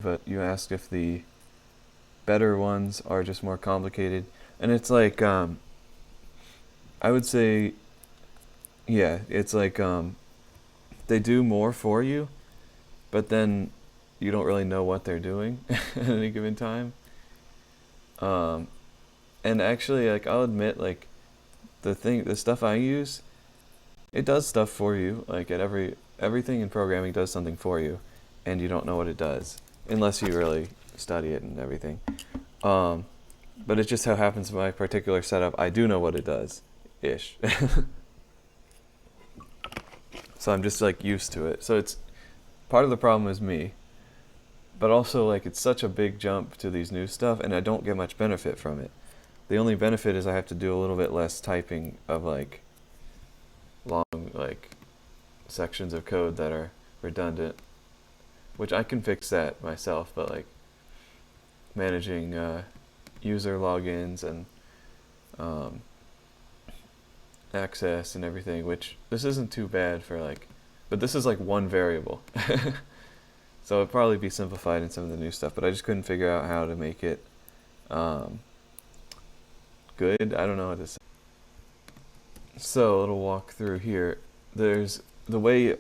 but you asked if the better ones are just more complicated. And it's like, I would say, yeah, it's like they do more for you, but then you don't really know what they're doing at any given time. Um, and actually, like, I'll admit, like, the stuff I use, it does stuff for you. Like, everything in programming does something for you, and you don't know what it does unless you really study it and everything. But it just how happens in my particular setup, I do know what it does, ish. So I'm just like used to it. So it's part of the problem is me, but also like it's such a big jump to these new stuff, and I don't get much benefit from it. The only benefit is I have to do a little bit less typing of like long like sections of code that are redundant, which I can fix that myself, but like managing user logins and access and everything, which this isn't too bad for like, but this is like one variable. So it'd probably be simplified in some of the new stuff, but I just couldn't figure out how to make it good. I don't know how to say. So a little walk through here. There's the way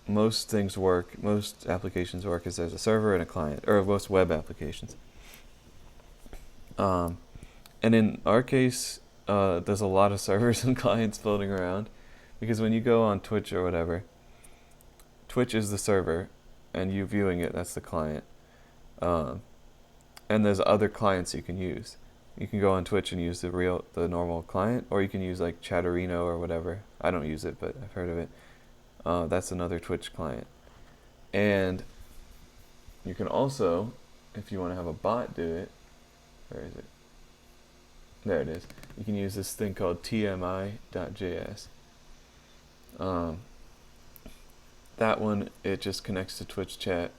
most things work, most applications work is there's a server and a client, or most web applications. And in our case, there's a lot of servers and clients floating around, because when you go on Twitch or whatever, Twitch is the server, and you viewing it, that's the client. And there's other clients you can use. You can go on Twitch and use the normal client, or you can use like Chatterino or whatever. I don't use it, but I've heard of it. That's another Twitch client. And you can also, if you want to have a bot do it, where is it? There it is. You can use this thing called tmi.js. That one, it just connects to Twitch chat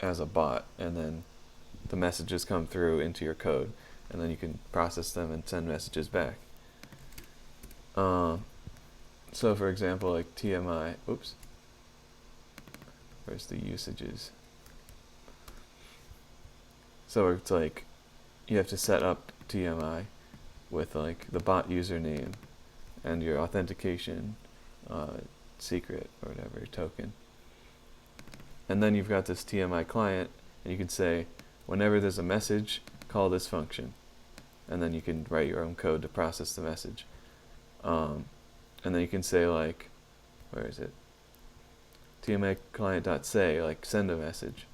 as a bot, and then the messages come through into your code, and then you can process them and send messages back. So for example, like TMI, oops, where's the usages? So it's like, you have to set up TMI with like the bot username and your authentication secret or whatever, token. And then you've got this TMI client, and you can say, whenever there's a message, call this function. And then you can write your own code to process the message. And then you can say like, where is it? TMI client.say, like send a message.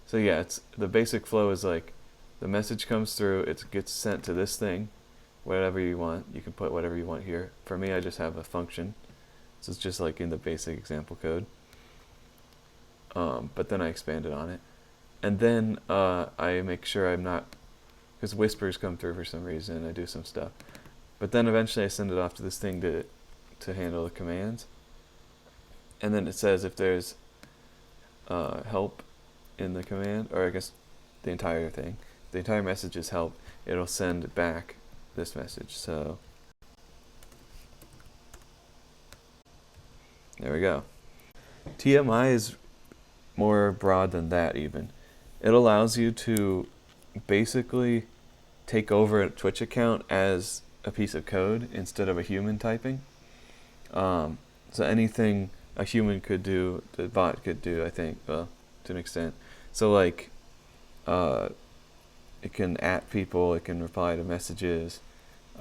So yeah, it's the basic flow is like, the message comes through, it gets sent to this thing, whatever you want. You can put whatever you want here. For me, I just have a function. So it's just like in the basic example code. But then I expanded on it. And then I make sure I'm not, because whispers come through for some reason, and I do some stuff. But then eventually I send it off to this thing to handle the commands. And then it says if there's help in the command, or I guess the entire thing, the entire message is help, it'll send back this message. So there we go. TMI is more broad than that even. It allows you to basically take over a Twitch account as a piece of code instead of a human typing. So anything a human could do, the bot could do, I think, well, to an extent. So like, it can @ people, it can reply to messages.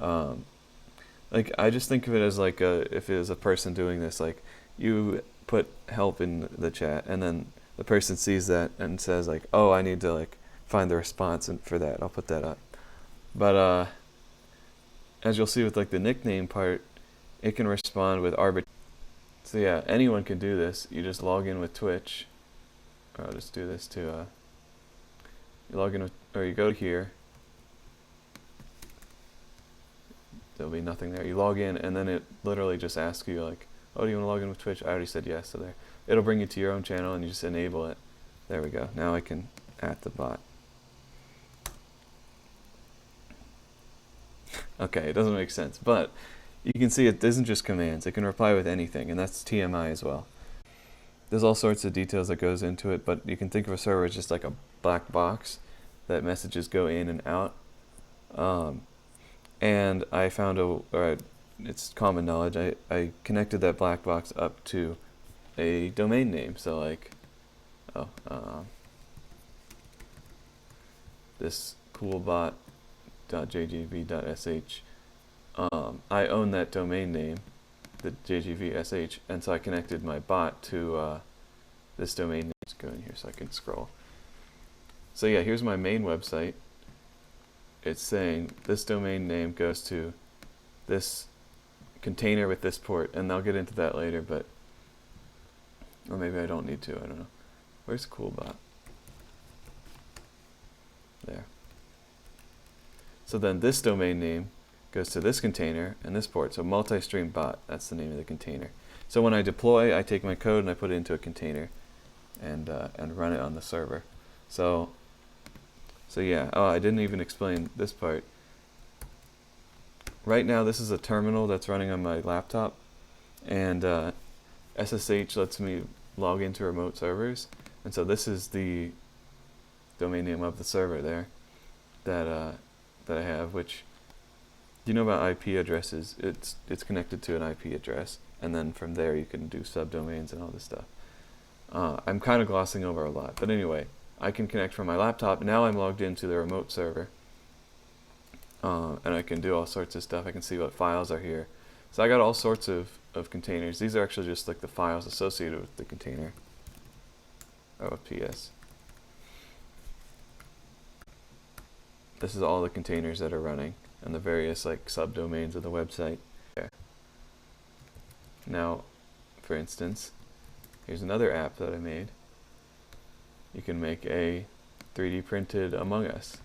Like I just think of it as like if it was a person doing this, like you put help in the chat, and then the person sees that and says like, oh, I need to like find the response, and for that I'll put that up. But as you'll see with like the nickname part, it can respond with arbitrary. So yeah, anyone can do this. You just log in with Twitch. Or I'll just do this to you log in with, or you go here. There'll be nothing there. You log in, and then it literally just asks you like, oh, do you want to log in with Twitch? I already said yes, so there. It'll bring you to your own channel, and you just enable it. There we go. Now I can @ the bot. Okay, it doesn't make sense, but you can see it isn't just commands. It can reply with anything, and that's TMI as well. there's all sorts of details that goes into it, but you can think of a server as just like a black box that messages go in and out. And I found it's common knowledge, I connected that black box up to a domain name. So like, this coolbot.jgv.sh, I own that domain name, the jgv.sh, and so I connected my bot to this domain name. Let's go in here so I can scroll. So yeah, here's my main website. It's saying this domain name goes to this container with this port, and I'll get into that later, but, or maybe I don't need to, I don't know. Where's coolbot? There. So then this domain name goes to this container and this port. So multi-stream bot, that's the name of the container. So when I deploy, I take my code and I put it into a container and run it on the server. So yeah, I didn't even explain this part. Right now this is a terminal that's running on my laptop, and SSH lets me log into remote servers, and so this is the domain name of the server there that I have, which, you know about IP addresses, it's connected to an IP address, and then from there you can do subdomains and all this stuff. I'm kind of glossing over a lot, but anyway, I can connect from my laptop. Now I'm logged into the remote server, and I can do all sorts of stuff. I can see what files are here. So I got all sorts of containers. These are actually just like the files associated with the container. PS. This is all the containers that are running and the various like subdomains of the website. Okay. Now, for instance, here's another app that I made. You can make a 3D printed Among Us.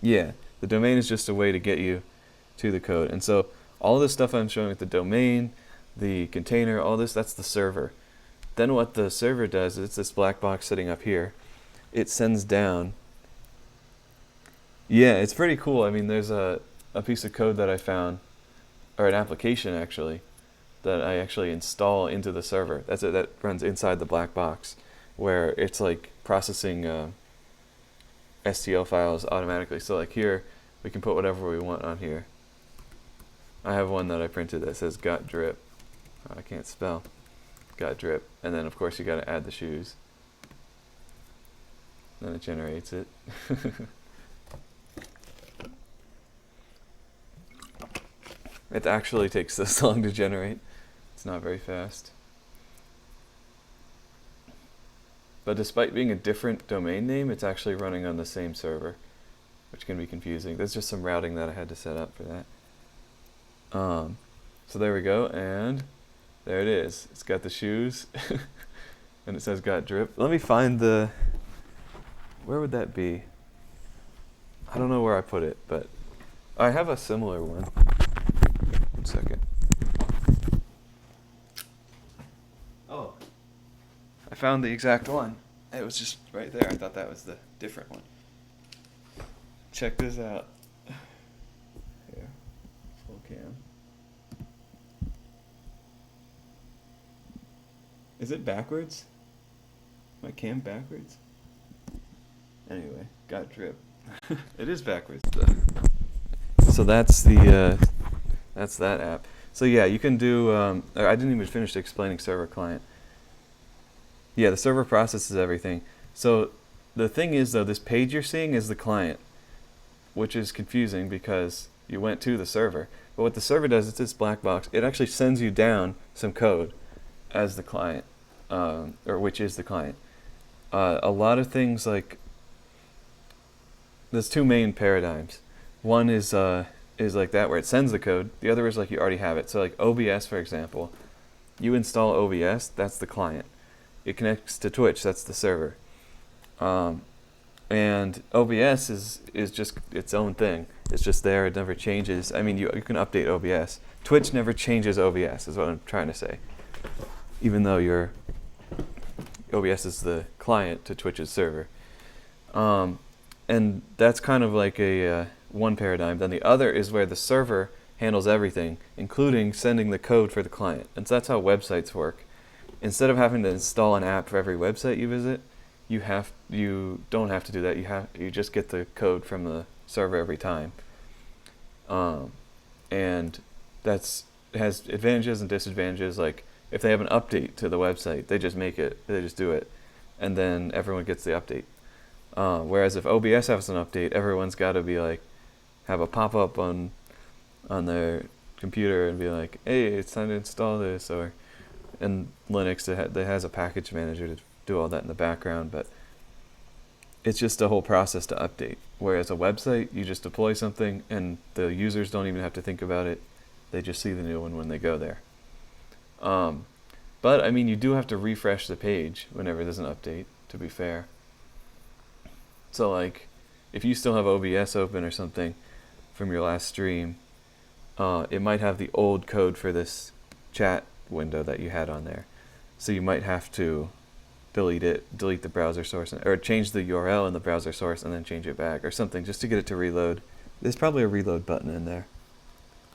Yeah, the domain is just a way to get you to the code. And so all this stuff I'm showing with the domain, the container, all this, that's the server. Then what the server does is, it's this black box sitting up here. It sends down. Yeah, it's pretty cool. I mean, there's a piece of code that I found, or an application actually, that I actually install into the server. That's it, that runs inside the black box, where it's like processing STL files automatically. So like here, we can put whatever we want on here. I have one that I printed that says got drip. I can't spell. Got drip. And then of course you got to add the shoes. Then it generates it. It actually takes this long to generate. It's not very fast. But despite being a different domain name, it's actually running on the same server, which can be confusing. There's just some routing that I had to set up for that. So there we go, and there it is. It's got the shoes, and it says got drip. Let me find the, where would that be? I don't know where I put it, but I have a similar one. 1 second. Oh, I found the exact one. It was just right there. I thought that was the different one. Check this out. Here, full cam. Is it backwards? My cam backwards? Anyway, got drip. It is backwards. So that's the that's that app. So yeah, you can do. I didn't even finish explaining server client. Yeah, the server processes everything. So the thing is though, this page you're seeing is the client, which is confusing because you went to the server. But what the server does, it's this black box. It actually sends you down some code as the client, or which is the client. A lot of things like, there's two main paradigms. One is like that where it sends the code. The other is like you already have it. So like OBS, for example, you install OBS, that's the client. It connects to Twitch, that's the server. And OBS is just its own thing. It's just there, it never changes. I mean, you can update OBS. Twitch never changes OBS, is what I'm trying to say. Even though your OBS is the client to Twitch's server. And that's kind of like a one paradigm. Then the other is where the server handles everything, including sending the code for the client. And so that's how websites work. instead of having to install an app for every website you visit, you don't have to do that. You just get the code from the server every time, and that's has advantages and disadvantages. Like if they have an update to the website, they just do it, and then everyone gets the update. Whereas if OBS has an update, everyone's got to be like have a pop up on their computer and be like, hey, it's time to install this. Or in Linux, it has a package manager to do all that in the background, but it's just a whole process to update. Whereas a website, you just deploy something and the users don't even have to think about it. They just see the new one when they go there. But I mean, you do have to refresh the page whenever there's an update, to be fair. So like, if you still have OBS open or something from your last stream, it might have the old code for this chat window that you had on there. So you might have to delete the browser source, or change the URL in the browser source and then change it back or something just to get it to reload. There's probably a reload button in there.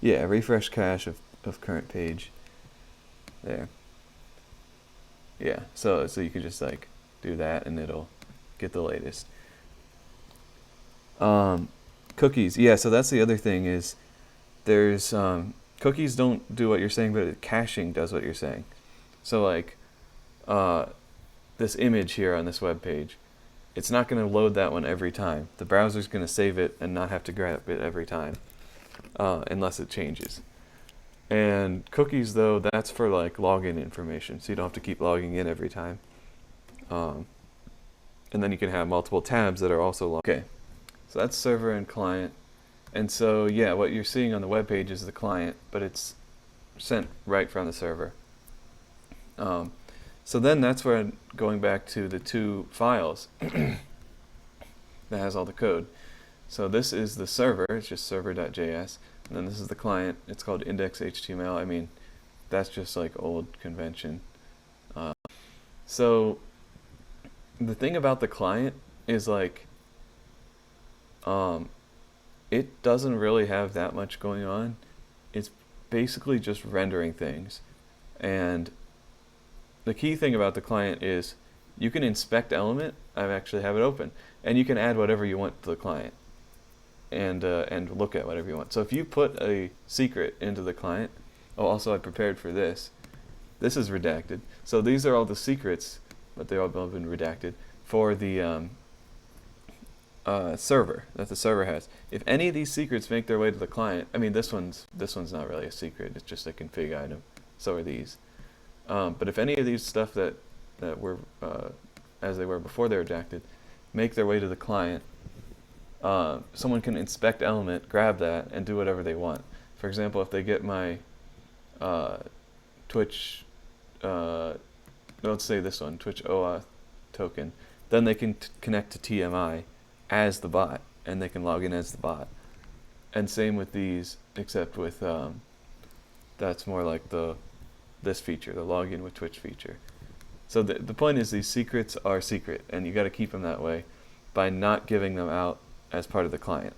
Yeah, refresh cache of current page. There. Yeah, so you can just like do that and it'll get the latest. Cookies. Yeah, so that's the other thing is there's cookies don't do what you're saying, but caching does what you're saying. So like this image here on this web page, it's not going to load that one every time. The browser's going to save it and not have to grab it every time unless it changes. And cookies, though, that's for like login information, so you don't have to keep logging in every time. And then you can have multiple tabs that are also logged. Okay, so that's server and client. And so, yeah, what you're seeing on the web page is the client, but it's sent right from the server. So then that's where I'm going back to the two files that has all the code. So this is the server, it's just server.js, and then this is the client, it's called index.html. I mean, that's just like old convention. So the thing about the client is like, it doesn't really have that much going on. It's basically just rendering things. And the key thing about the client is you can inspect element. I actually have it open, and you can add whatever you want to the client, and look at whatever you want. So if you put a secret into the client, also I prepared for this. This is redacted. So these are all the secrets, but they all have been redacted for the server that the server has. If any of these secrets make their way to the client, I mean this one's not really a secret. It's just a config item. So are these. But if any of these stuff that were as they were before they're redacted make their way to the client, someone can inspect element, grab that, and do whatever they want. For example, if they get my Twitch, let's say this one, Twitch OAuth token, then they can connect to TMI as the bot, and they can log in as the bot. And same with these, except with that's more like this feature, the login with Twitch feature. So the point is these secrets are secret, and you got to keep them that way by not giving them out as part of the client.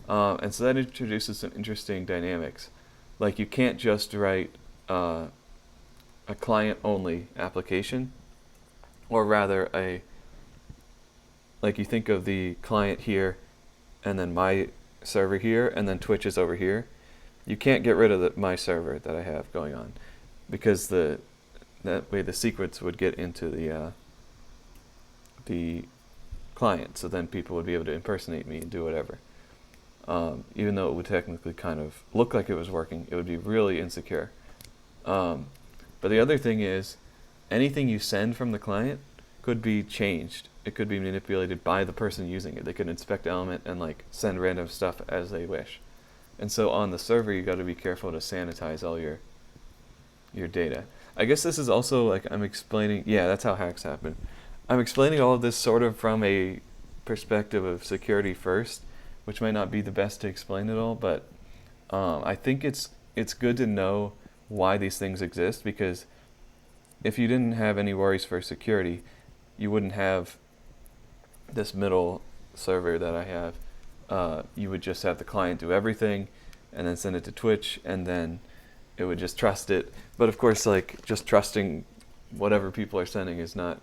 And so that introduces some interesting dynamics. Like you can't just write a client-only application, or rather like you think of the client here, and then my server here, and then Twitch is over here. You can't get rid of my server that I have going on, because that way the secrets would get into the client, so then people would be able to impersonate me and do whatever. Even though it would technically kind of look like it was working, it would be really insecure. But the other thing is, anything you send from the client could be changed. It could be manipulated by the person using it. They could inspect element and like send random stuff as they wish. And so on the server, you got to be careful to sanitize all your data. I guess this is also like I'm explaining. Yeah, that's how hacks happen. I'm explaining all of this sort of from a perspective of security first, which might not be the best to explain it all, but I think it's good to know why these things exist, because if you didn't have any worries for security, you wouldn't have this middle server that I have. You would just have the client do everything and then send it to Twitch, and then it would just trust it. But of course, like just trusting whatever people are sending is not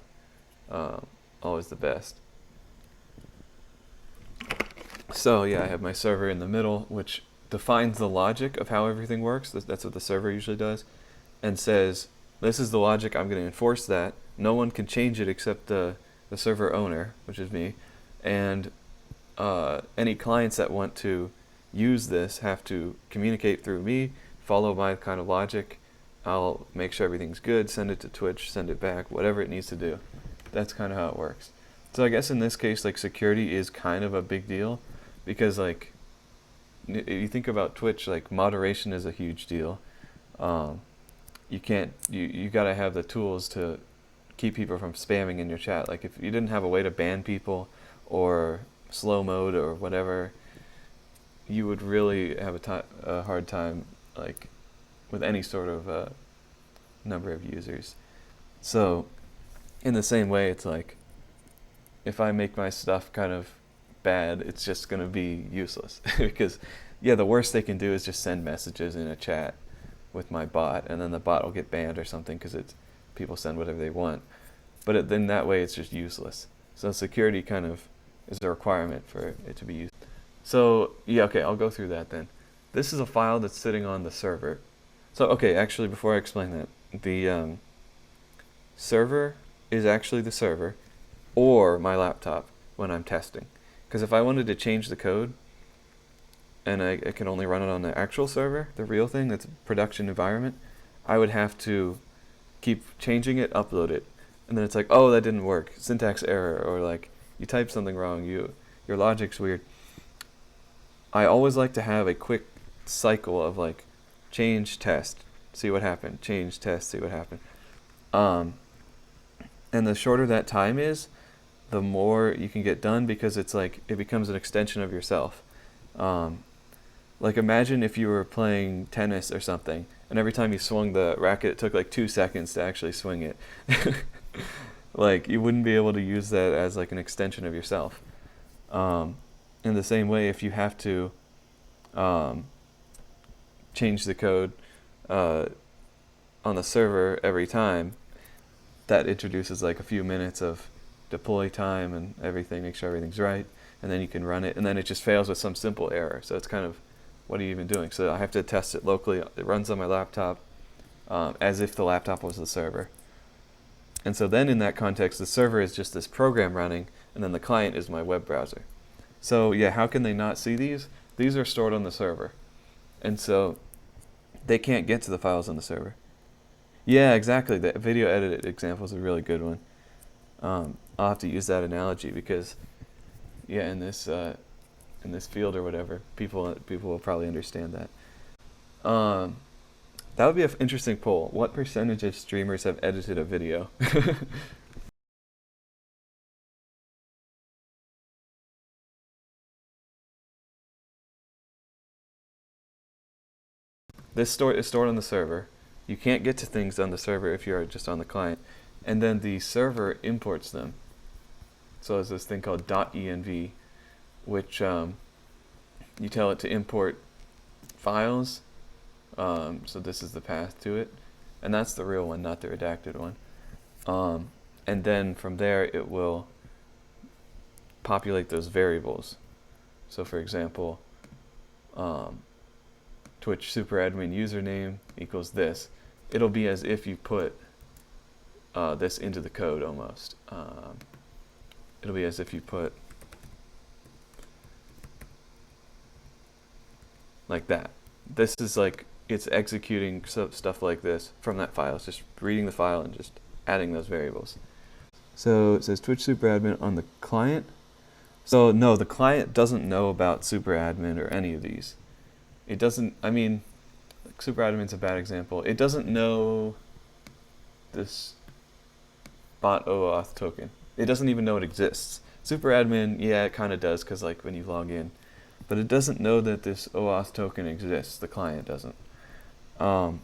always the best. So yeah, I have my server in the middle, which defines the logic of how everything works. That's what the server usually does, and says, this is the logic, I'm going to enforce that. No one can change it except the server owner, which is me, and any clients that want to use this have to communicate through me, follow my kind of logic. I'll make sure everything's good, send it to Twitch, send it back, whatever it needs to do. That's kind of how it works. So I guess in this case, like, security is kind of a big deal, because like, if you think about Twitch, like, moderation is a huge deal. You can't, you gotta have the tools to keep people from spamming in your chat. Like, if you didn't have a way to ban people or slow mode or whatever, you would really have a hard time, like, with any sort of number of users. So in the same way, it's like, if I make my stuff kind of bad, it's just going to be useless. Because yeah, the worst they can do is just send messages in a chat with my bot, and then the bot will get banned or something because it's people send whatever they want. But then that way it's just useless. So security kind of is a requirement for it to be used. So yeah, okay, I'll go through that then. This is a file that's sitting on the server. So okay, actually before I explain that, the server is actually the server or my laptop when I'm testing. Because if I wanted to change the code and I can only run it on the actual server, the real thing that's a production environment, I would have to keep changing it, upload it, and then it's like, oh, that didn't work, syntax error, or like you typed something wrong, your logic's weird. I always like to have a quick cycle of like change, test, see what happened, change, test, see what happened. And the shorter that time is, the more you can get done, because it's like it becomes an extension of yourself. Like, imagine if you were playing tennis or something, and every time you swung the racket, it took like 2 seconds to actually swing it. Like, you wouldn't be able to use that as like an extension of yourself. In the same way, if you have to change the code on the server every time, that introduces like a few minutes of deploy time and everything, make sure everything's right, and then you can run it, and then it just fails with some simple error. So it's kind of, what are you even doing? So I have to test it locally. It runs on my laptop as if the laptop was the server. And so then in that context, the server is just this program running, and then the client is my web browser. So yeah, how can they not see these? These are stored on the server. And so they can't get to the files on the server. Yeah, exactly. The video edit example is a really good one. I'll have to use that analogy because, yeah, in this field or whatever, people will probably understand that. That would be an interesting poll. What percentage of streamers have edited a video? This is stored on the server. You can't get to things on the server if you're just on the client. And then the server imports them. So there's this thing called .env, which you tell it to import files. So this is the path to it. And that's the real one, not the redacted one. And then from there, it will populate those variables. So for example, Twitch superadmin username equals this. It'll be as if you put this into the code almost. It'll be as if you put like that. This is like, it's executing stuff like this from that file. It's just reading the file and just adding those variables. So it says Twitch superadmin on the client. So no, the client doesn't know about superadmin or any of these. It doesn't, I mean, like, superadmin's a bad example. It doesn't know this bot OAuth token. It doesn't even know it exists. Superadmin, yeah, it kind of does, because like when you log in. But it doesn't know that this OAuth token exists. The client doesn't. And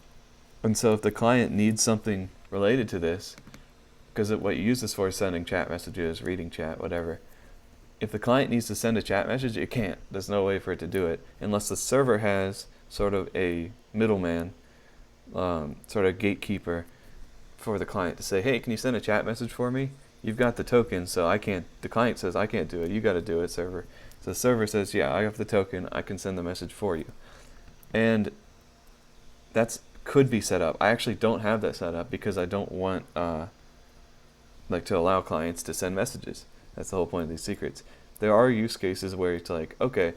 so if the client needs something related to this, because what you use this for is sending chat messages, reading chat, whatever. If the client needs to send a chat message, it can't. There's no way for it to do it unless the server has sort of a middleman, sort of gatekeeper for the client to say, hey, can you send a chat message for me? You've got the token, so I can't. The client says I can't do it. You got to do it, server. So the server says, yeah, I have the token. I can send the message for you. And that's could be set up. I actually don't have that set up because I don't want like to allow clients to send messages. That's the whole point of these secrets. There are use cases where it's like, okay,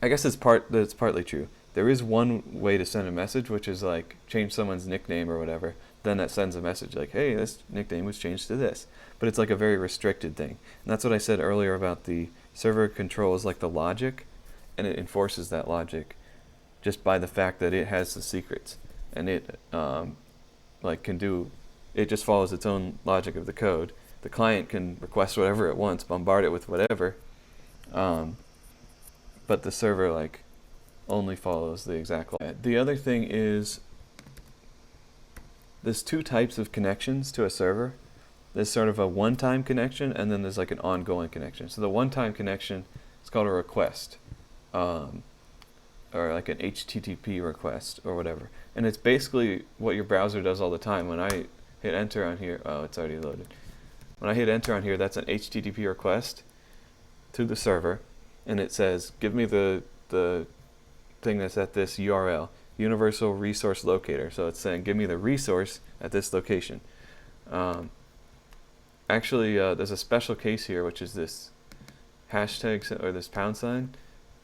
I guess that's partly true. There is one way to send a message, which is like change someone's nickname or whatever. Then that sends a message like, hey, this nickname was changed to this. But it's like a very restricted thing. And that's what I said earlier about the server controls like the logic, and it enforces that logic just by the fact that it has the secrets. And it like can do, it just follows its own logic of the code. The client can request whatever it wants, bombard it with whatever. But the server like only follows the exact law. The other thing is there's two types of connections to a server. There's sort of a one-time connection, and then there's like an ongoing connection. So the one-time connection is called a request, or like an HTTP request or whatever. And it's basically what your browser does all the time. When I hit enter on here, oh, it's already loaded. When I hit enter on here, that's an HTTP request to the server, and it says, give me the thing that's at this URL, Universal Resource Locator. So it's saying, give me the resource at this location. Actually, there's a special case here, which is this hashtag or this pound sign.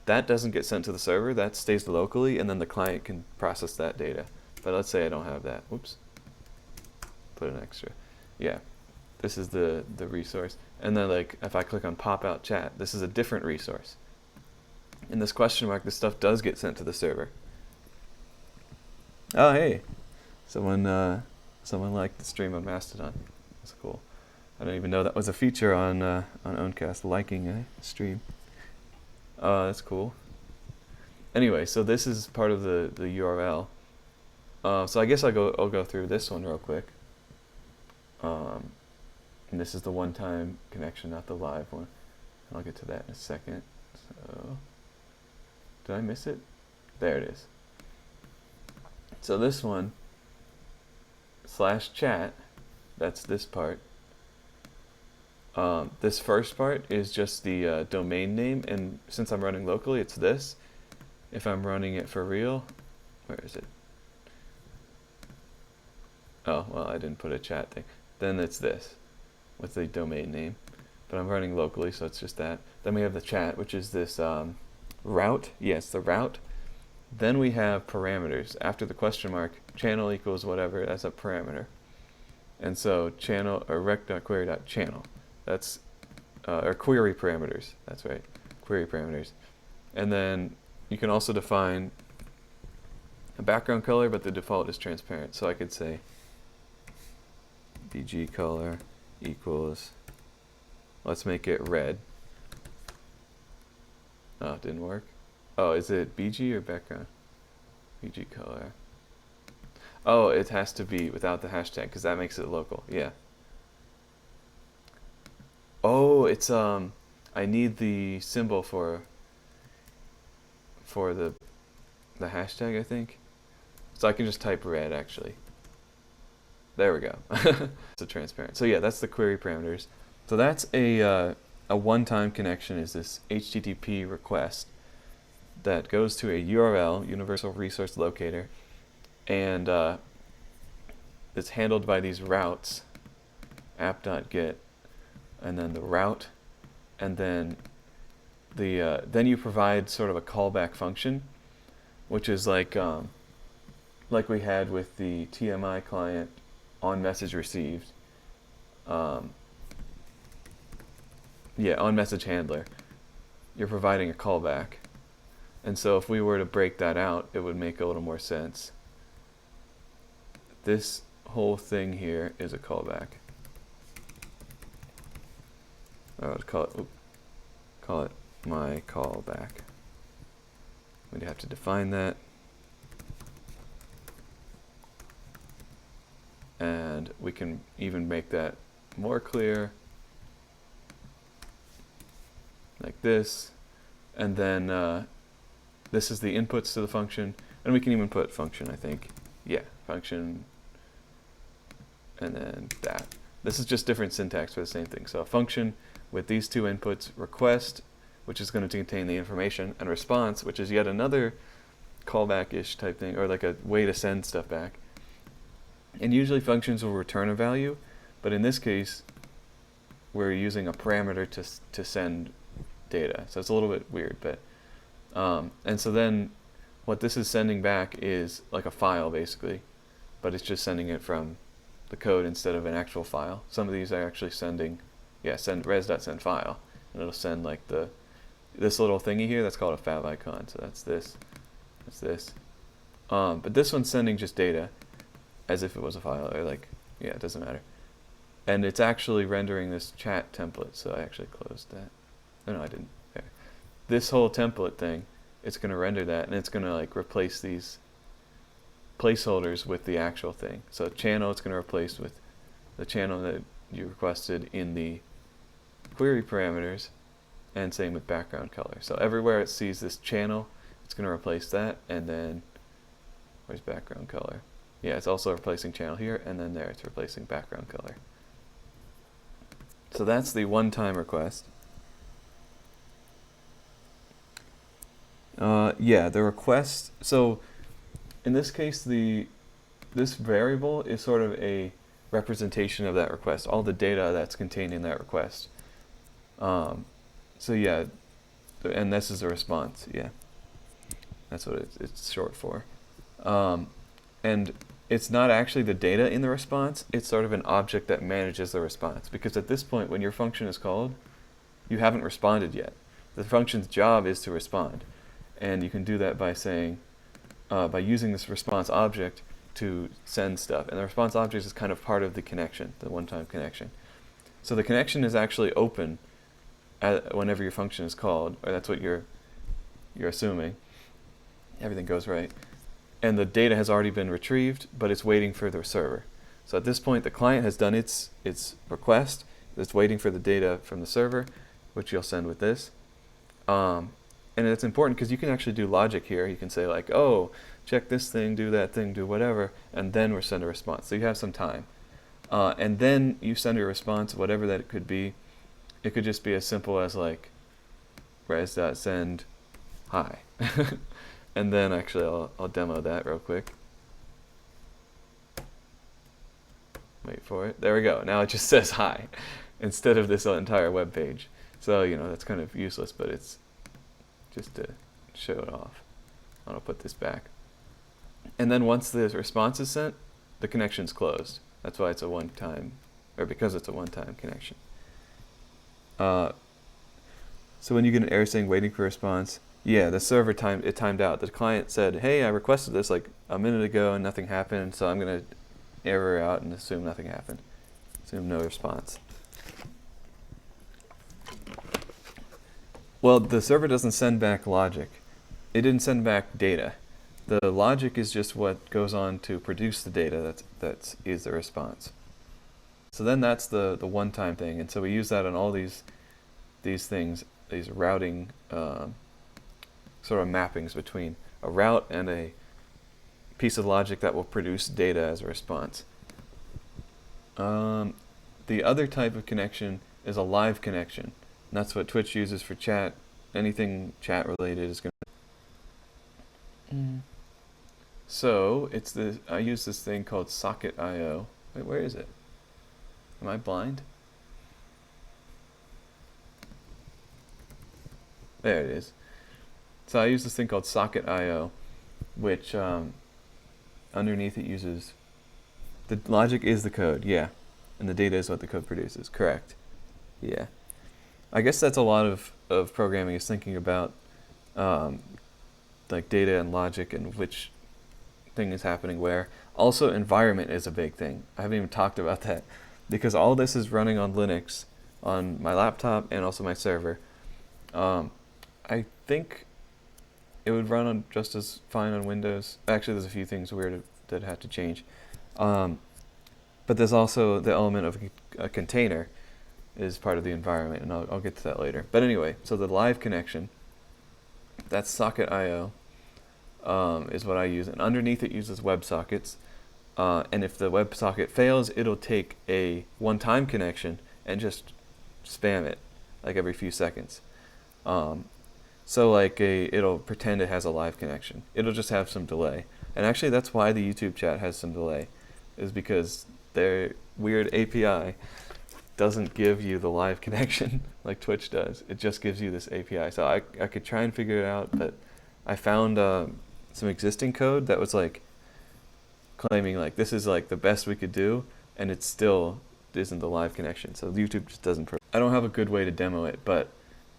That doesn't get sent to the server. That stays locally, and then the client can process that data. But let's say I don't have that. Oops. Put an extra. Yeah. This is the resource. And then like if I click on pop out chat, this is a different resource. In this question mark, this stuff does get sent to the server. Oh, hey. Someone liked the stream on Mastodon. That's cool. I don't even know that was a feature on Owncast, liking a stream. That's cool. Anyway, so this is part of the URL. So I guess I'll go through this one real quick. And this is the one-time connection, not the live one. I'll get to that in a second. So, did I miss it? There it is. So this one, /chat, that's this part. This first part is just the domain name, and since I'm running locally, it's this. If I'm running it for real, where is it? Oh, well, I didn't put a chat thing. Then it's this, with the domain name. But I'm running locally, so it's just that. Then we have the chat, which is this route. Yes, the route. Then we have parameters. After the question mark, channel equals whatever, that's a parameter. And so channel, or rec.query.channel. That's, or query parameters. That's right, query parameters. And then you can also define a background color, but the default is transparent. So I could say BG color equals, let's make it red. Oh, it didn't work. Oh, is it BG or background? BG color. Oh, it has to be without the hashtag because that makes it local. Yeah. Oh, it's I need the symbol for the hashtag, I think. So I can just type red actually. There we go. It's a transparent. So yeah, that's the query parameters. So that's a one-time connection is this HTTP request that goes to a URL, Universal Resource Locator, and it's handled by these routes, app.get, and then the route, and then then you provide sort of a callback function, which is like we had with the TMI client on message received. Yeah, on message handler, you're providing a callback. And so if we were to break that out, it would make a little more sense. This whole thing here is a callback. I would call it my callback. We'd have to define that. And we can even make that more clear, like this. And then this is the inputs to the function, and we can even put function, I think. Yeah, function and then that. This is just different syntax for the same thing. So a function with these two inputs, request, which is going to contain the information, and response, which is yet another callback-ish type thing, or like a way to send stuff back. And usually functions will return a value, but in this case, we're using a parameter to send data. So it's a little bit weird, but and so then what this is sending back is like a file basically, but it's just sending it from the code instead of an actual file. Some of these are actually sending, send res.send file, and it'll send like this little thingy here that's called a fav icon. So that's this. That's this. But this one's sending just data as if it was a file, or like, it doesn't matter. And it's actually rendering this chat template, so I actually closed that. No, I didn't. There. This whole template thing, it's going to render that, and it's going to like replace these placeholders with the actual thing. So channel, it's going to replace with the channel that you requested in the query parameters, and same with background color. So everywhere it sees this channel, it's going to replace that, and then where's background color? Yeah, it's also replacing channel here, and then there it's replacing background color. So that's the one-time request. The request, so in this case, this variable is sort of a representation of that request, all the data that's contained in that request. So yeah, and this is a response, that's what it's short for. And it's not actually the data in the response, it's sort of an object that manages the response, because at this point when your function is called, you haven't responded yet. The function's job is to respond, and you can do that by saying, by using this response object to send stuff, and the response object is kind of part of the connection, the one-time connection. So the connection is actually open whenever your function is called, or that's what you're assuming. Everything goes right. And the data has already been retrieved, but it's waiting for the server. So at this point, the client has done its request. It's waiting for the data from the server, which you'll send with this. And it's important because you can actually do logic here. You can say like, oh, check this thing, do that thing, do whatever, and then we'll send a response. So you have some time. And then you send your response, whatever that it could be. It could just be as simple as like res.send hi. And then actually I'll demo that real quick. Wait for it. There we go. Now it just says hi instead of this entire web page. So, that's kind of useless, but it's just to show it off. I'll put this back. And then once the response is sent, the connection's closed. That's why it's a one-time, or because it's a one-time connection. So when you get an error saying waiting for response, the server timed out. The client said, hey, I requested this like a minute ago and nothing happened, so I'm going to error out and assume nothing happened. Assume no response. Well, the server doesn't send back logic. It didn't send back data. The logic is just what goes on to produce the data that is the response. So then that's the one-time thing, and so we use that on all these things, these routing sort of mappings between a route and a piece of logic that will produce data as a response. The other type of connection is a live connection. And that's what Twitch uses for chat. Anything chat related is going to... So I use this thing called socket.io. Wait, where is it? Am I blind? There it is. So I use this thing called socket.io, which underneath it uses, the logic is the code, and the data is what the code produces, correct. I guess that's a lot of programming is thinking about like data and logic and which thing is happening where. Also, environment is a big thing. I haven't even talked about that because all this is running on Linux on my laptop and also my server. I think it would run on just as fine on Windows. Actually, there's a few things weird that have to change. But there's also the element of a container is part of the environment, and I'll get to that later. But anyway, so the live connection, that's socket.io, is what I use. And underneath it uses WebSockets. And if the WebSocket fails, it'll take a one-time connection and just spam it like every few seconds. So like it'll pretend it has a live connection. It'll just have some delay. And actually that's why the YouTube chat has some delay, is because their weird API doesn't give you the live connection like Twitch does. It just gives you this API. So I could try and figure it out, but I found some existing code that was like claiming like this is like the best we could do, and it still isn't the live connection. So YouTube just doesn't. I don't have a good way to demo it, but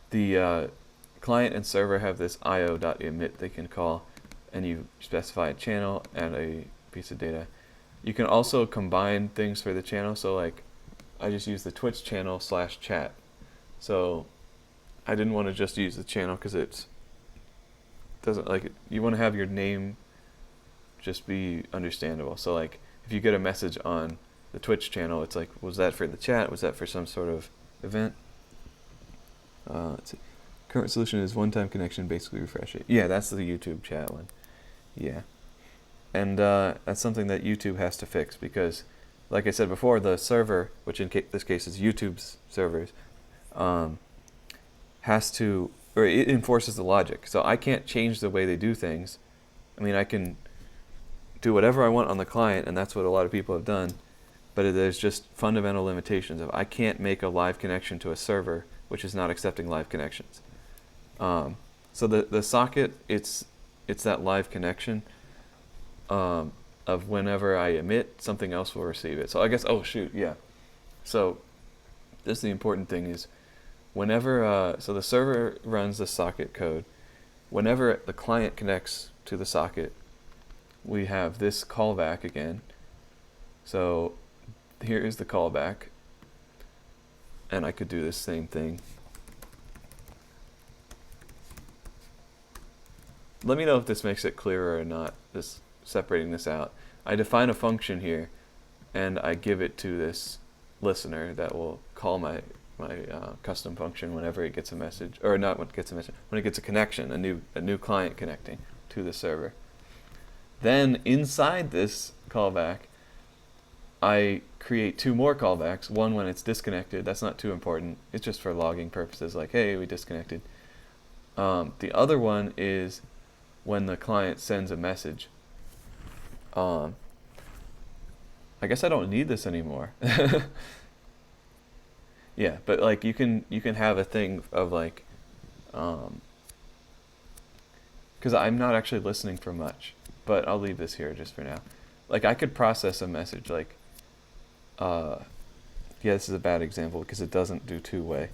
the client and server have this io.emit they can call, and you specify a channel and a piece of data. You can also combine things for the channel. So like I just use the Twitch channel /chat. So I didn't want to just use the channel because it doesn't like it. You want to have your name just be understandable. So like if you get a message on the Twitch channel, it's like, was that for the chat? Was that for some sort of event? Let's see. Current solution is one-time connection, basically refresh it. Yeah, that's the YouTube chat one. Yeah. And that's something that YouTube has to fix because, like I said before, the server, which in this case is YouTube's servers, has to, or it enforces the logic. So I can't change the way they do things. I mean, I can do whatever I want on the client, and that's what a lot of people have done, but there's just fundamental limitations of I can't make a live connection to a server which is not accepting live connections. So the socket, it's that live connection of whenever I emit, something else will receive it. So I guess, oh shoot, yeah. So this is the important thing is whenever, so the server runs the socket code, whenever the client connects to the socket, we have this callback again. So here is the callback, and I could do this same thing. Let me know if this makes it clearer or not, this separating this out. I define a function here, and I give it to this listener that will call my custom function whenever it gets a message, or not when it gets a message, when it gets a connection, a new client connecting to the server. Then inside this callback, I create two more callbacks. One when it's disconnected. That's not too important. It's just for logging purposes, like, hey, we disconnected. The other one is when the client sends a message. I guess I don't need this anymore. Yeah, but like you can have a thing of like, because I'm not actually listening for much, but I'll leave this here just for now. Like I could process a message like, yeah, this is a bad example because it doesn't do two-way.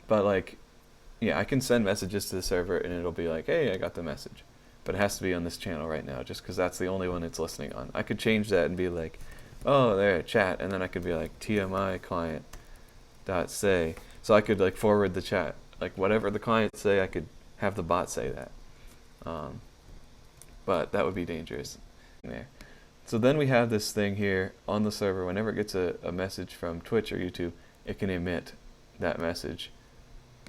But like, yeah, I can send messages to the server and it'll be like, hey, I got the message. But it has to be on this channel right now just because that's the only one it's listening on. I could change that and be like, oh, there, chat. And then I could be like, TMI client dot say. So I could like forward the chat. Like whatever the client say, I could have the bot say that. But that would be dangerous there. So then we have this thing here on the server. Whenever it gets a message from Twitch or YouTube, it can emit that message.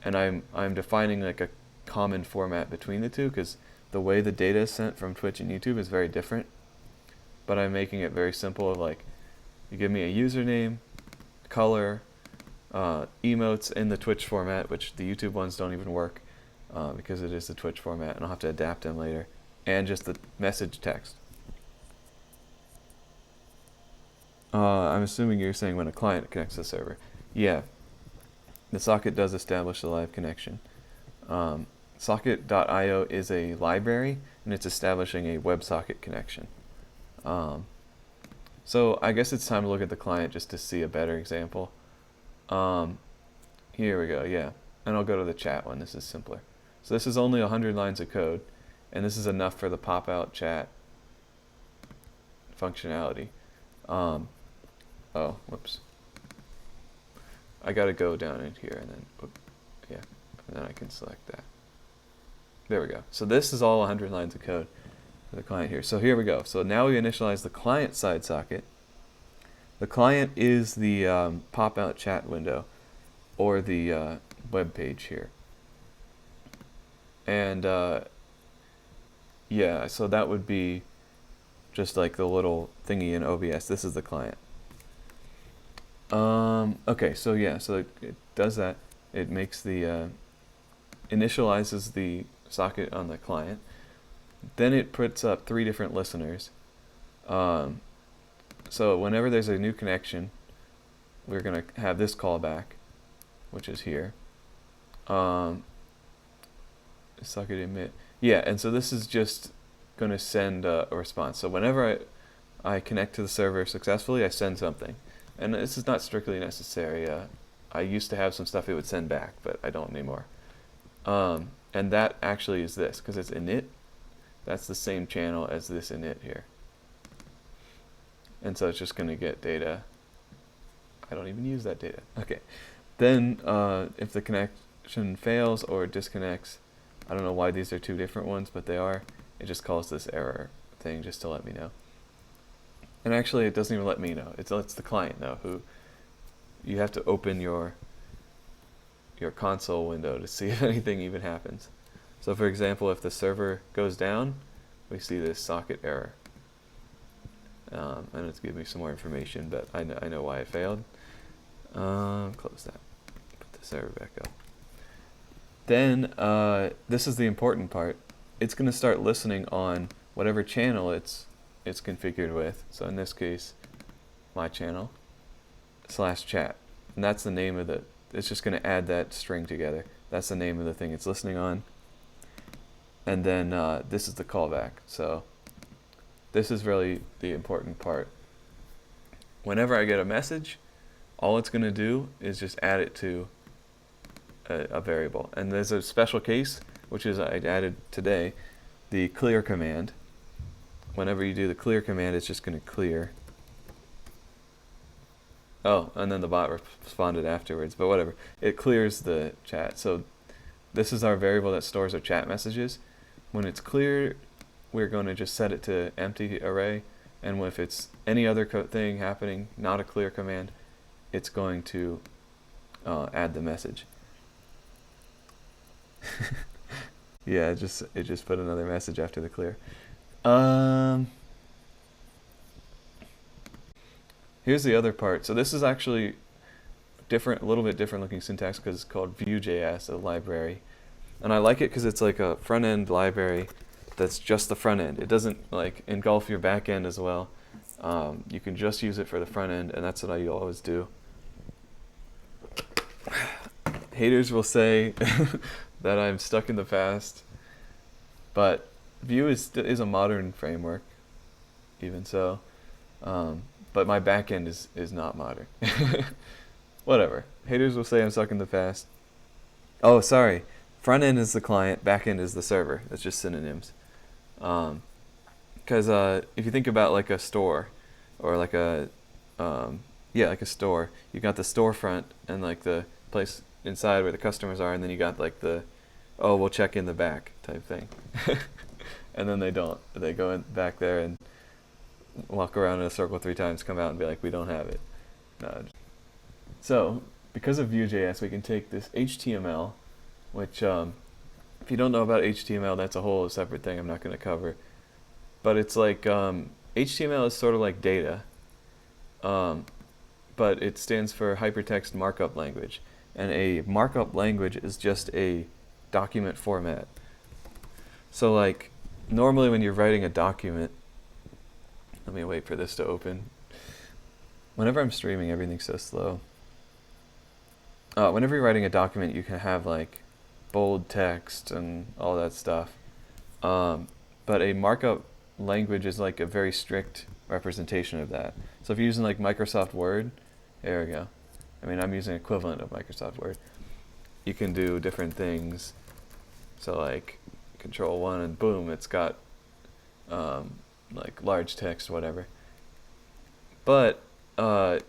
And I'm defining like a common format between the two because the way the data is sent from Twitch and YouTube is very different. But I'm making it very simple of like, you give me a username, color, emotes in the Twitch format, which the YouTube ones don't even work because it is the Twitch format, and I'll have to adapt them later, and just the message text. I'm assuming you're saying when a client connects to the server. Yeah, the socket does establish the live connection. Socket.io is a library, and it's establishing a WebSocket connection. So I guess it's time to look at the client just to see a better example. Here we go, yeah. And I'll go to the chat one, this is simpler. So this is only 100 lines of code, and this is enough for the pop-out chat functionality. Oh, whoops. I gotta go down in here and then, yeah, and then I can select that. There we go. So this is all 100 lines of code for the client here. So here we go. So now we initialize the client side socket. The client is the pop-out chat window or the web page here. And yeah, so that would be just like the little thingy in OBS. This is the client. Okay, so yeah, so it does that. It makes the initializes the socket on the client. Then it puts up 3 different listeners. So whenever there's a new connection, we're going to have this callback, which is here. Socket emit. Yeah, and so this is just going to send a response. So whenever I connect to the server successfully, I send something. And this is not strictly necessary. I used to have some stuff it would send back, but I don't anymore. And that actually is this, because it's init. That's the same channel as this init here. And so it's just going to get data. I don't even use that data. Okay. Then if the connection fails or disconnects, I don't know why these are 2 different ones, but they are. It just calls this error thing just to let me know. And actually, it doesn't even let me know. It lets the client know. Who you have to open your console window to see if anything even happens. So for example, if the server goes down, we see this socket error. And it's giving me some more information, but I know why it failed. Close that. Put the server back up. Then this is the important part. It's going to start listening on whatever channel it's configured with. So in this case, my channel /chat, and that's the name of it's just going to add that string together. That's the name of the thing it's listening on. And then this is the callback. So this is really the important part. Whenever I get a message, all it's going to do is just add it to a variable. And there's a special case, which is I added today, the clear command. Whenever you do the clear command, it's just going to clear. Oh, and then the bot responded afterwards, but whatever. It clears the chat. So this is our variable that stores our chat messages. When it's cleared, we're going to just set it to empty array. And if it's any other thing happening, not a clear command, it's going to add the message. Yeah, it just put another message after the clear. Here's the other part. So this is actually different, a little bit different looking syntax because it's called Vue.js, a library. And I like it because it's like a front-end library that's just the front end. It doesn't like engulf your back end as well. You can just use it for the front end, and that's what I always do. Haters will say that I'm stuck in the past, but Vue is a modern framework, even so. But my backend is not modern. Whatever. Haters will say I'm stuck in the past. Oh, sorry. Front end is the client, back end is the server. That's just synonyms. Because if you think about like a store, or like a like a store, you got the storefront and like the place inside where the customers are, and then you got like the we'll check in the back type thing. And then they don't. They go in back there and walk around in a circle 3 times, come out and be like, we don't have it. No. So because of Vue.js, we can take this HTML, which if you don't know about HTML, that's a whole separate thing I'm not going to cover. But it's like HTML is sort of like data, but it stands for Hypertext Markup Language. And a markup language is just a document format. So like normally when you're writing a document, let me wait for this to open. Whenever I'm streaming, everything's so slow. Whenever you're writing a document, you can have like bold text and all that stuff. But a markup language is like a very strict representation of that. So if you're using like Microsoft Word, there we go. I mean, I'm using equivalent of Microsoft Word. You can do different things. So like Control-1 and boom, it's got like large text, whatever. But the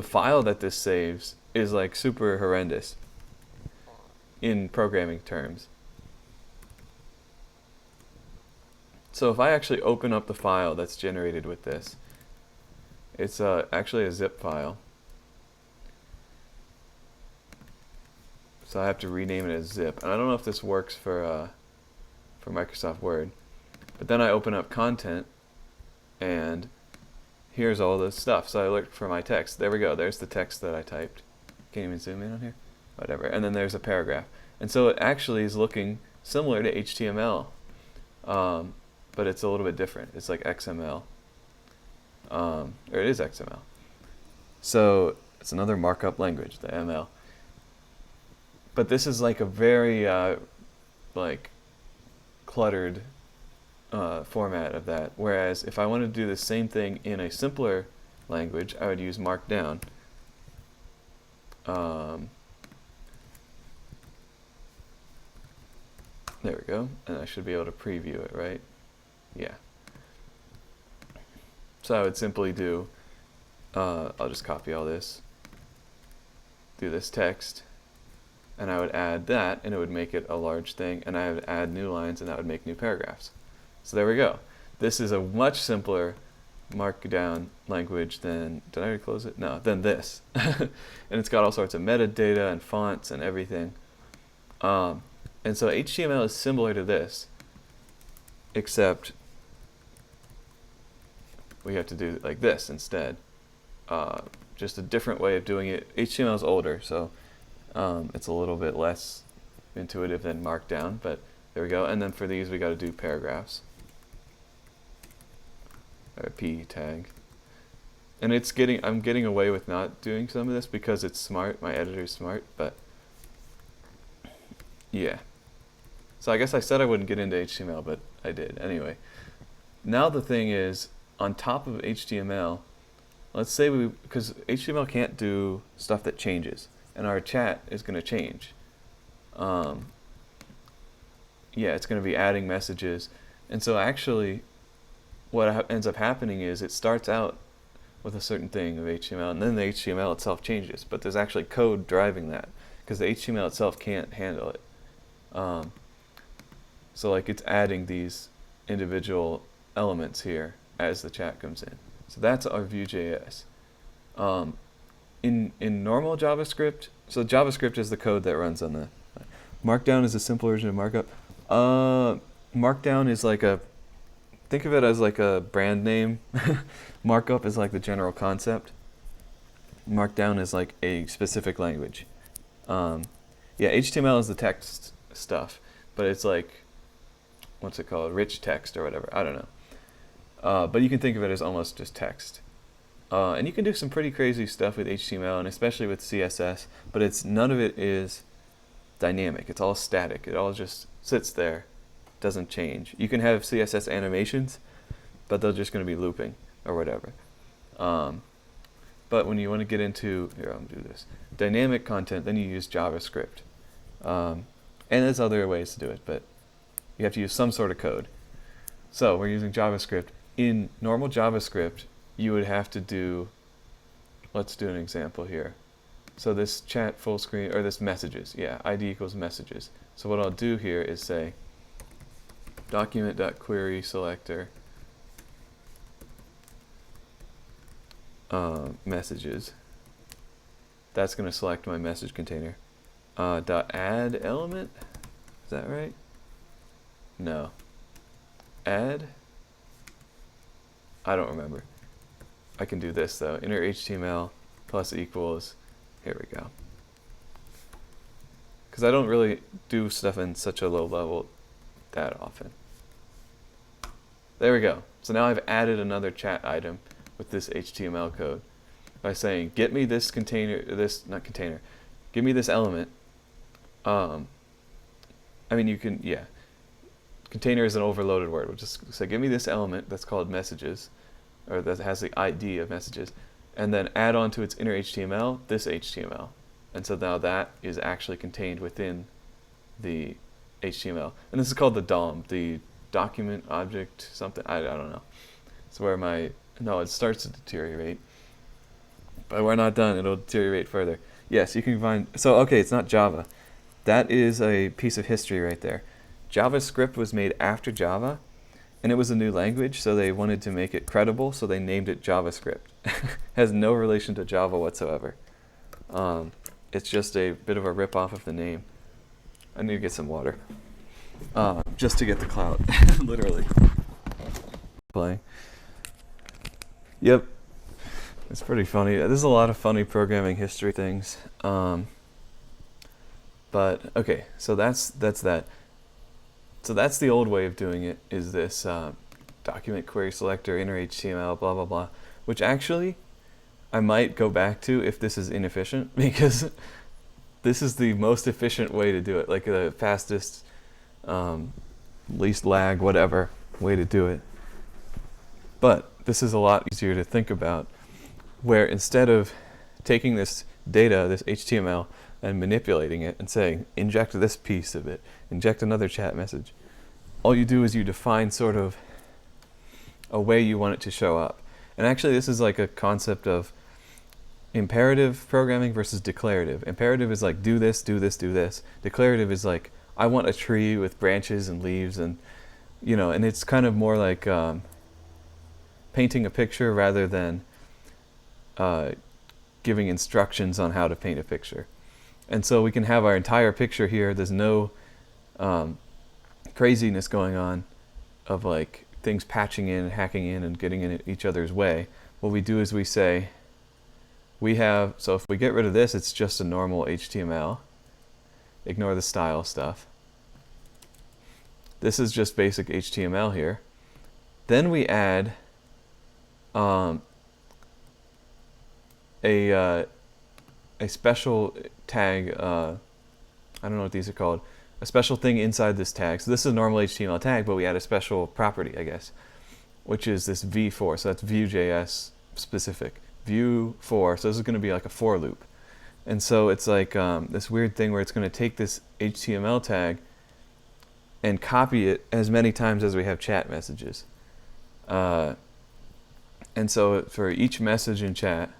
file that this saves is like super horrendous in programming terms. So if I actually open up the file that's generated with this, it's actually a zip file. So I have to rename it as zip. And I don't know if this works for Microsoft Word. But then I open up content, and here's all this stuff. So I looked for my text. There we go. There's the text that I typed. Can't even zoom in on here. Whatever. And then there's a paragraph. And so it actually is looking similar to HTML, but it's a little bit different. It's like XML, or it is XML. So it's another markup language, the ML. But this is like a very like cluttered format of that. Whereas if I wanted to do the same thing in a simpler language, I would use Markdown. There we go, and I should be able to preview it, right? Yeah. So I would simply do, I'll just copy all this, do this text, and I would add that, and it would make it a large thing, and I would add new lines, and that would make new paragraphs. So there we go. This is a much simpler Markdown language than, did I already close it? No, than this. And it's got all sorts of metadata and fonts and everything. And so HTML is similar to this, except we have to do it like this instead. Just a different way of doing it. HTML is older, so it's a little bit less intuitive than Markdown, but there we go. And then for these, we got to do paragraphs. Or a P tag. And it's I'm getting away with not doing some of this because it's smart. My editor's smart, but yeah. So I guess I said I wouldn't get into HTML, but I did. Anyway, now the thing is, on top of HTML, let's say because HTML can't do stuff that changes, and our chat is going to change. Yeah, it's going to be adding messages. And so actually, what ends up happening is it starts out with a certain thing of HTML, and then the HTML itself changes. But there's actually code driving that, because the HTML itself can't handle it. So like it's adding these individual elements here as the chat comes in. So that's our Vue.js. In normal JavaScript, so JavaScript is the code that runs on the Markdown is a simple version of markup. Markdown is like think of it as like a brand name. Markup is like the general concept. Markdown is like a specific language. Yeah, HTML is the text stuff, but it's like, what's it called? Rich text or whatever. I don't know. But you can think of it as almost just text. And you can do some pretty crazy stuff with HTML, and especially with CSS, but none of it is dynamic. It's all static. It all just sits there, doesn't change. You can have CSS animations, but they're just going to be looping or whatever. But when you want to get into, here, I'll do this, dynamic content, then you use JavaScript. And there's other ways to do it, but you have to use some sort of code. So we're using JavaScript. In normal JavaScript, you would have to do, let's do an example here. So this chat full screen, or this messages, yeah, ID equals messages. So what I'll do here is say document.query selector messages. That's going to select my message container. Add element, is that right? No. Add? I don't remember. I can do this though. Inner HTML plus equals, here we go. Because I don't really do stuff in such a low level that often. There we go. So now I've added another chat item with this HTML code by saying, get me this container, give me this element. I mean, you can, yeah. Container is an overloaded word. We'll just say, give me this element that's called messages, or that has the ID of messages, and then add on to its inner HTML this HTML. And so now that is actually contained within the HTML. And this is called the DOM, the document object something. I don't know. It's where it starts to deteriorate. But we're not done. It'll deteriorate further. Yes, you can find, so okay, it's not Java. That is a piece of history right there. JavaScript was made after Java, and it was a new language, so they wanted to make it credible, so they named it JavaScript. Has no relation to Java whatsoever. It's just a bit of a rip-off of the name. I need to get some water. Just to get the clout, literally. Playing. Yep. It's pretty funny. There's a lot of funny programming history things. But okay, so that's that. So that's the old way of doing it, is this document query selector, inner HTML, blah, blah, blah, which actually I might go back to if this is inefficient, because this is the most efficient way to do it, like the fastest, least lag, whatever way to do it. But this is a lot easier to think about, where instead of taking this data, this HTML, and manipulating it and saying, inject this piece of it, inject another chat message, all you do is you define sort of a way you want it to show up. And actually this is like a concept of imperative programming versus declarative. Imperative is like, do this, do this, do this. Declarative is like, I want a tree with branches and leaves, and and it's kind of more like painting a picture rather than giving instructions on how to paint a picture. And so we can have our entire picture here. There's no craziness going on of like things patching in, hacking in, and getting in each other's way. What we do is we say, so if we get rid of this, it's just a normal HTML. Ignore the style stuff. This is just basic HTML here. Then we add a special tag, I don't know what these are called, a special thing inside this tag. So this is a normal HTML tag, but we add a special property, I guess, which is this v4. So that's Vue.js specific. Vue4, so this is going to be like a for loop. And so it's like this weird thing where it's going to take this HTML tag and copy it as many times as we have chat messages. And so for each message in chat,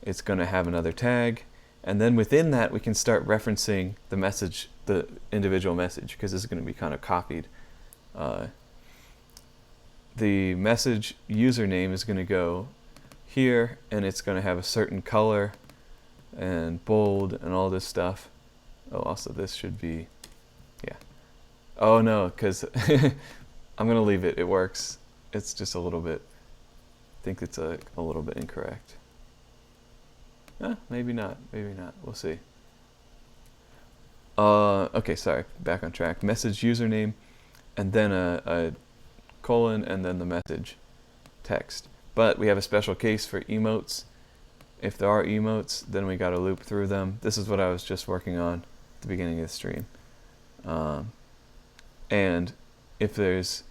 it's going to have another tag, and then within that we can start referencing the message, the individual message, because this is going to be kind of copied. The message username is going to go here, and it's going to have a certain color and bold and all this stuff. Oh, also this should be, yeah. Oh no, because I'm going to leave it. It works. It's just a little bit, I think it's a little bit incorrect. Maybe not. Maybe not. We'll see. Okay, sorry. Back on track. Message username, and then a colon, and then the message text. But we have a special case for emotes. If there are emotes, then we got to loop through them. This is what I was just working on at the beginning of the stream. And if there's,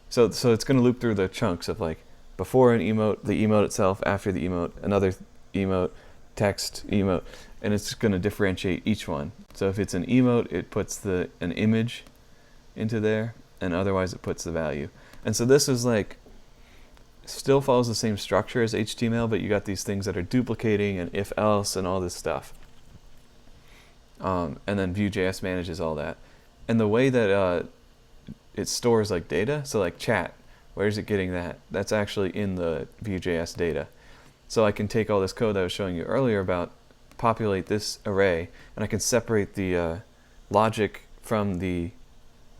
so it's going to loop through the chunks of like before an emote, the emote itself, after the emote, another emote, text, emote, and it's going to differentiate each one. So if it's an emote, it puts an image into there, and otherwise it puts the value. And so this is like, still follows the same structure as HTML, but you got these things that are duplicating and if else and all this stuff. And then Vue.js manages all that. And the way that it stores like data, so like chat, where's it getting that? That's actually in the Vue.js data. So I can take all this code that I was showing you earlier about, populate this array, and I can separate the logic from the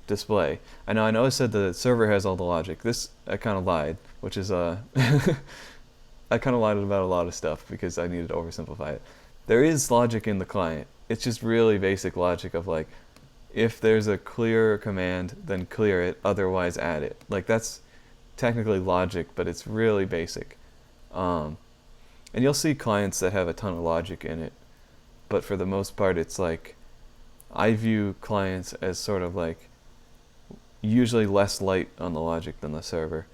display. I know I said the server has all the logic. This, I kind of lied, which is, I kind of lied about a lot of stuff because I needed to oversimplify it. There is logic in the client. It's just really basic logic of like, if there's a clear command, then clear it, otherwise add it. Like that's technically logic, but it's really basic. And you'll see clients that have a ton of logic in it, but for the most part it's like, I view clients as sort of like usually less light on the logic than the server,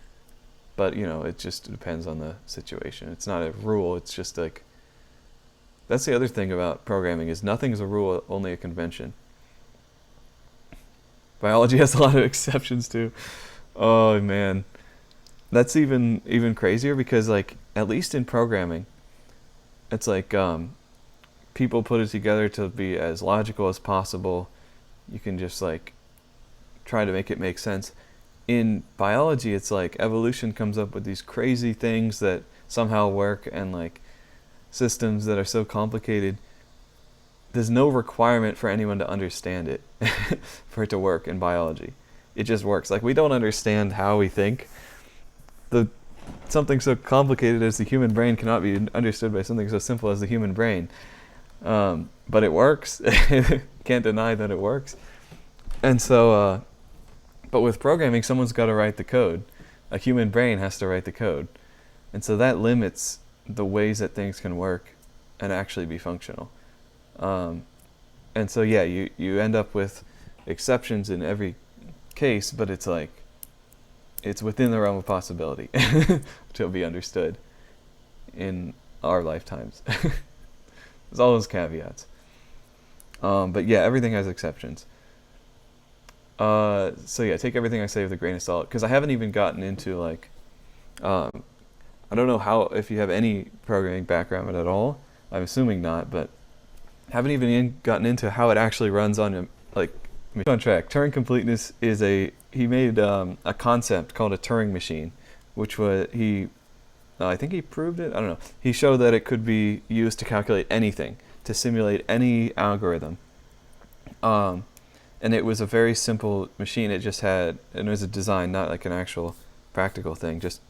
but it just depends on the situation. It's not a rule, it's just like, that's the other thing about programming, is nothing is a rule, only a convention. Biology has a lot of exceptions too. Oh man, that's even crazier, because like, at least in programming, it's like people put it together to be as logical as possible. You can just like try to make it make sense. In biology, it's like evolution comes up with these crazy things that somehow work, and like systems that are so complicated, there's no requirement for anyone to understand it for it to work in biology. It just works. Like, we don't understand how we think. The something so complicated as the human brain cannot be understood by something so simple as the human brain. But it works. Can't deny that it works. And so, but with programming, someone's got to write the code. A human brain has to write the code. And so that limits the ways that things can work and actually be functional. And so, yeah, you end up with exceptions in every case, but it's like, it's within the realm of possibility to be understood in our lifetimes. There's all those caveats. But yeah, everything has exceptions. So yeah, take everything I say with a grain of salt, because I haven't even gotten into like, I don't know how, if you have any programming background at all. I'm assuming not, but haven't even gotten into how it actually runs on like on track. Turing completeness is he made a concept called a Turing machine, which was I think he proved it. I don't know. He showed that it could be used to calculate anything, to simulate any algorithm. And it was a very simple machine. It just had, and it was a design, not like an actual practical thing, just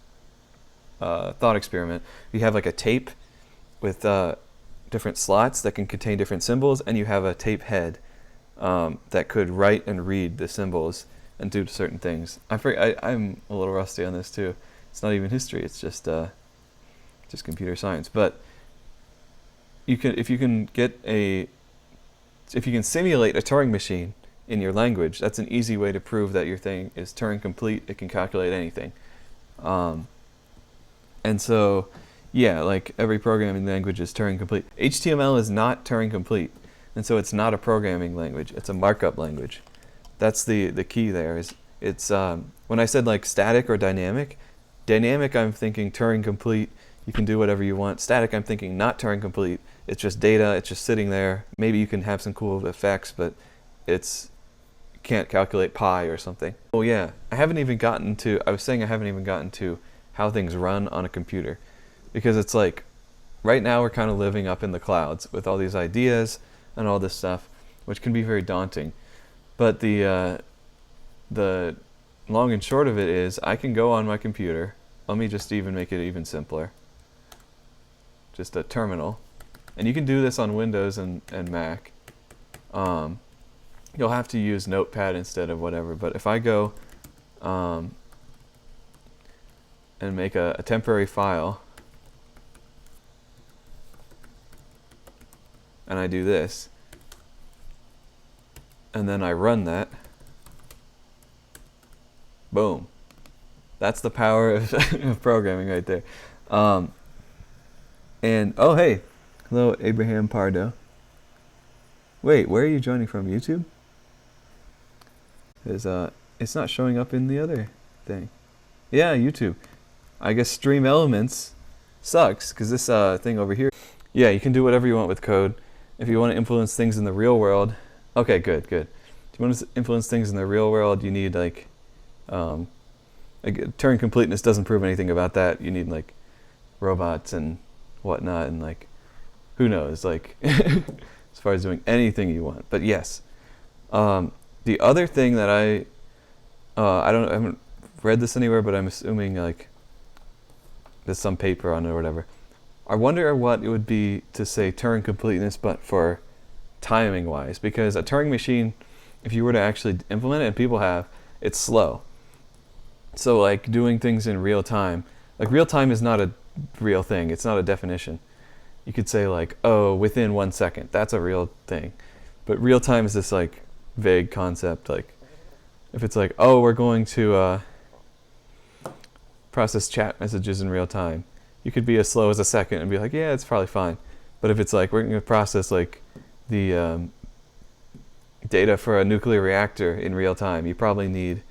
a thought experiment. You have like a tape with different slots that can contain different symbols, and you have a tape head that could write and read the symbols and do certain things. I'm a little rusty on this too. It's not even history. It's just computer science. But if you can simulate a Turing machine in your language, that's an easy way to prove that your thing is Turing complete. It can calculate anything. And so, yeah, like every programming language is Turing complete. HTML is not Turing complete, and so it's not a programming language. It's a markup language. That's the key there. It's when I said like static or dynamic, I'm thinking Turing complete. You can do whatever you want. Static, I'm thinking not Turing complete. It's just data. It's just sitting there. Maybe you can have some cool effects, but can't calculate pi or something. Oh yeah, I haven't even gotten to how things run on a computer, because it's like right now we're kind of living up in the clouds with all these ideas and all this stuff, which can be very daunting. But the long and short of it is, I can go on my computer. Let me just even make it even simpler. Just a terminal. And you can do this on Windows and Mac. You'll have to use Notepad instead of whatever. But if I go and make a temporary file, and I do this, and then I run that, boom. That's the power of, of programming right there. And, oh hey, hello Abraham Pardo. Wait, where are you joining from? YouTube? It's not showing up in the other thing. Yeah, YouTube. I guess Stream Elements sucks, because this thing over here, yeah, you can do whatever you want with code. If you want to influence things in the real world, okay, good. If you want to influence things in the real world, you need like Turing completeness doesn't prove anything about that. You need like robots and whatnot, and like who knows, like as far as doing anything you want. But yes, the other thing that I haven't read this anywhere, but I'm assuming like there's some paper on it or whatever. I wonder what it would be to say Turing completeness, but for timing wise, because a Turing machine, if you were to actually implement it, and people have, it's slow. So like doing things in real time, like real time is not a real thing. It's not a definition. You could say like, oh, within 1 second, that's a real thing. But real time is this like vague concept. Like if it's like, oh, we're going to process chat messages in real time, you could be as slow as a second and be like, yeah, it's probably fine. But if it's like, we're going to process like the data for a nuclear reactor in real time, you probably need,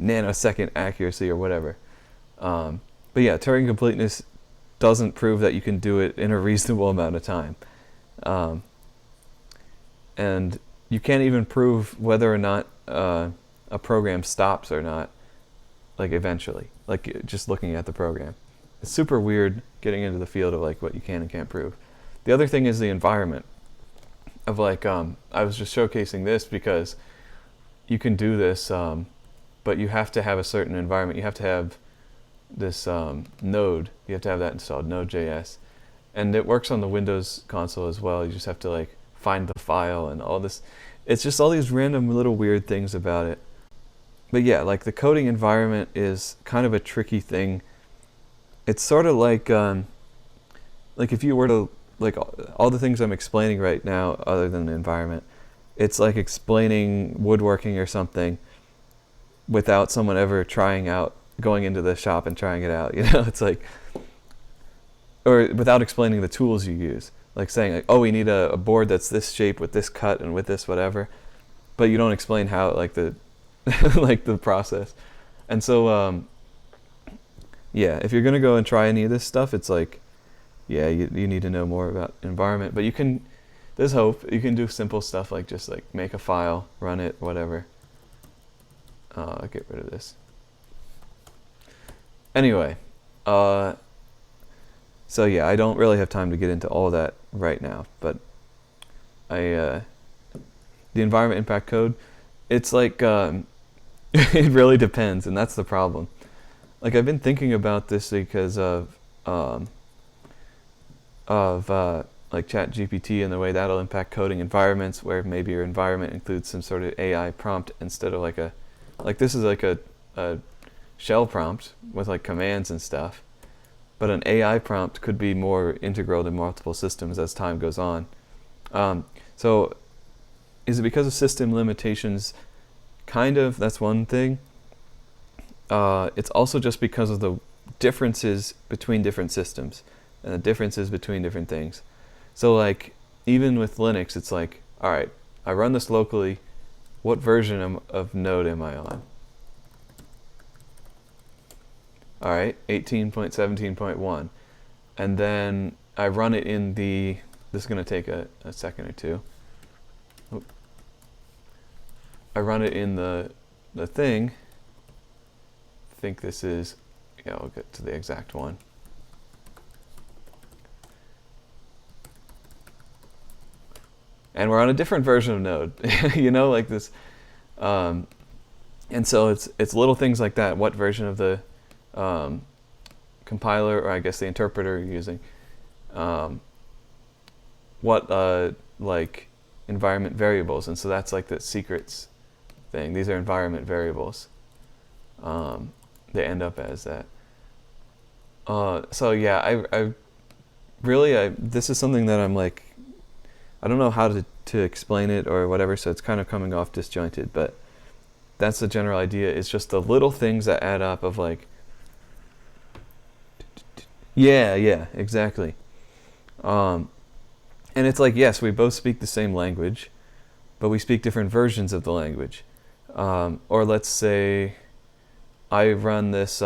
nanosecond accuracy or whatever. But yeah, Turing completeness doesn't prove that you can do it in a reasonable amount of time. And you can't even prove whether or not a program stops or not, like eventually, like just looking at the program. It's super weird getting into the field of like what you can and can't prove. The other thing is the environment of like, I was just showcasing this because you can do this, but you have to have a certain environment. You have to have this Node. You have to have that installed, Node.js, and it works on the Windows console as well. You just have to like find the file and all this. It's just all these random little weird things about it. But yeah, like the coding environment is kind of a tricky thing. It's sort of like if you were to, like, all the things I'm explaining right now other than the environment, it's like explaining woodworking or something without someone ever going into the shop and trying it out. It's like, or without explaining the tools you use. Like saying, like, oh, we need a board that's this shape with this cut and with this whatever, but you don't explain how, like, the like the process. And so yeah, if you're gonna go and try any of this stuff, it's like, yeah, you need to know more about environment. But there's hope. You can do simple stuff like just like make a file, run it, whatever. I'll get rid of this. Anyway, so yeah, I don't really have time to get into all that right now, but the environment impact code, it's like, it really depends, and that's the problem. Like, I've been thinking about this because of like ChatGPT and the way that'll impact coding environments, where maybe your environment includes some sort of AI prompt instead of like this is like a shell prompt with like commands and stuff, but an AI prompt could be more integral to multiple systems as time goes on. So is it because of system limitations? Kind of, that's one thing. It's also just because of the differences between different systems and the differences between different things. So like, even with Linux, it's like, all right, I run this locally. What version of Node am I on? All right, 18.17.1. And then I run it in this is going to take a second or two. Oop. I run it in the thing. I think this is, yeah, I'll get to the exact one. And we're on a different version of Node, like this. And so it's little things like that. What version of the compiler, or I guess the interpreter you're using? What like environment variables? And so that's like the secrets thing. These are environment variables. They end up as that. So yeah, I really, this is something that I'm like, I don't know how to explain it or whatever, so it's kind of coming off disjointed, but that's the general idea. It's just the little things that add up of like, yeah, exactly. And it's like, yes, we both speak the same language, but we speak different versions of the language. Or let's say I run this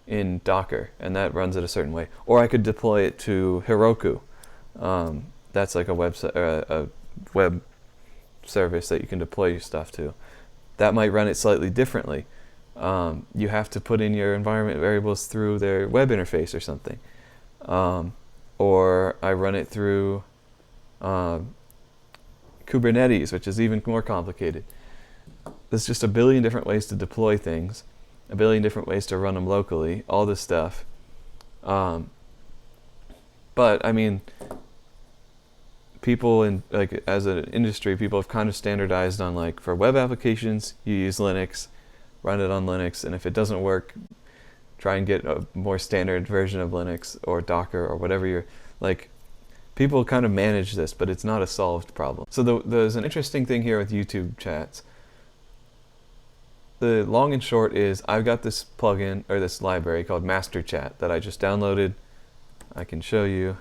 in Docker, and that runs it a certain way. Or I could deploy it to Heroku. That's like a web service that you can deploy your stuff to. That might run it slightly differently. You have to put in your environment variables through their web interface or something. Or I run it through Kubernetes, which is even more complicated. There's just a billion different ways to deploy things, a billion different ways to run them locally, all this stuff. But I mean, people as an industry, people have kind of standardized on, like, for web applications, you use Linux, run it on Linux, and if it doesn't work, try and get a more standard version of Linux or Docker or whatever you're, like, people kind of manage this, but it's not a solved problem. So there's an interesting thing here with YouTube chats. The long and short is, I've got this plugin, or this library called Master Chat that I just downloaded. I can show you.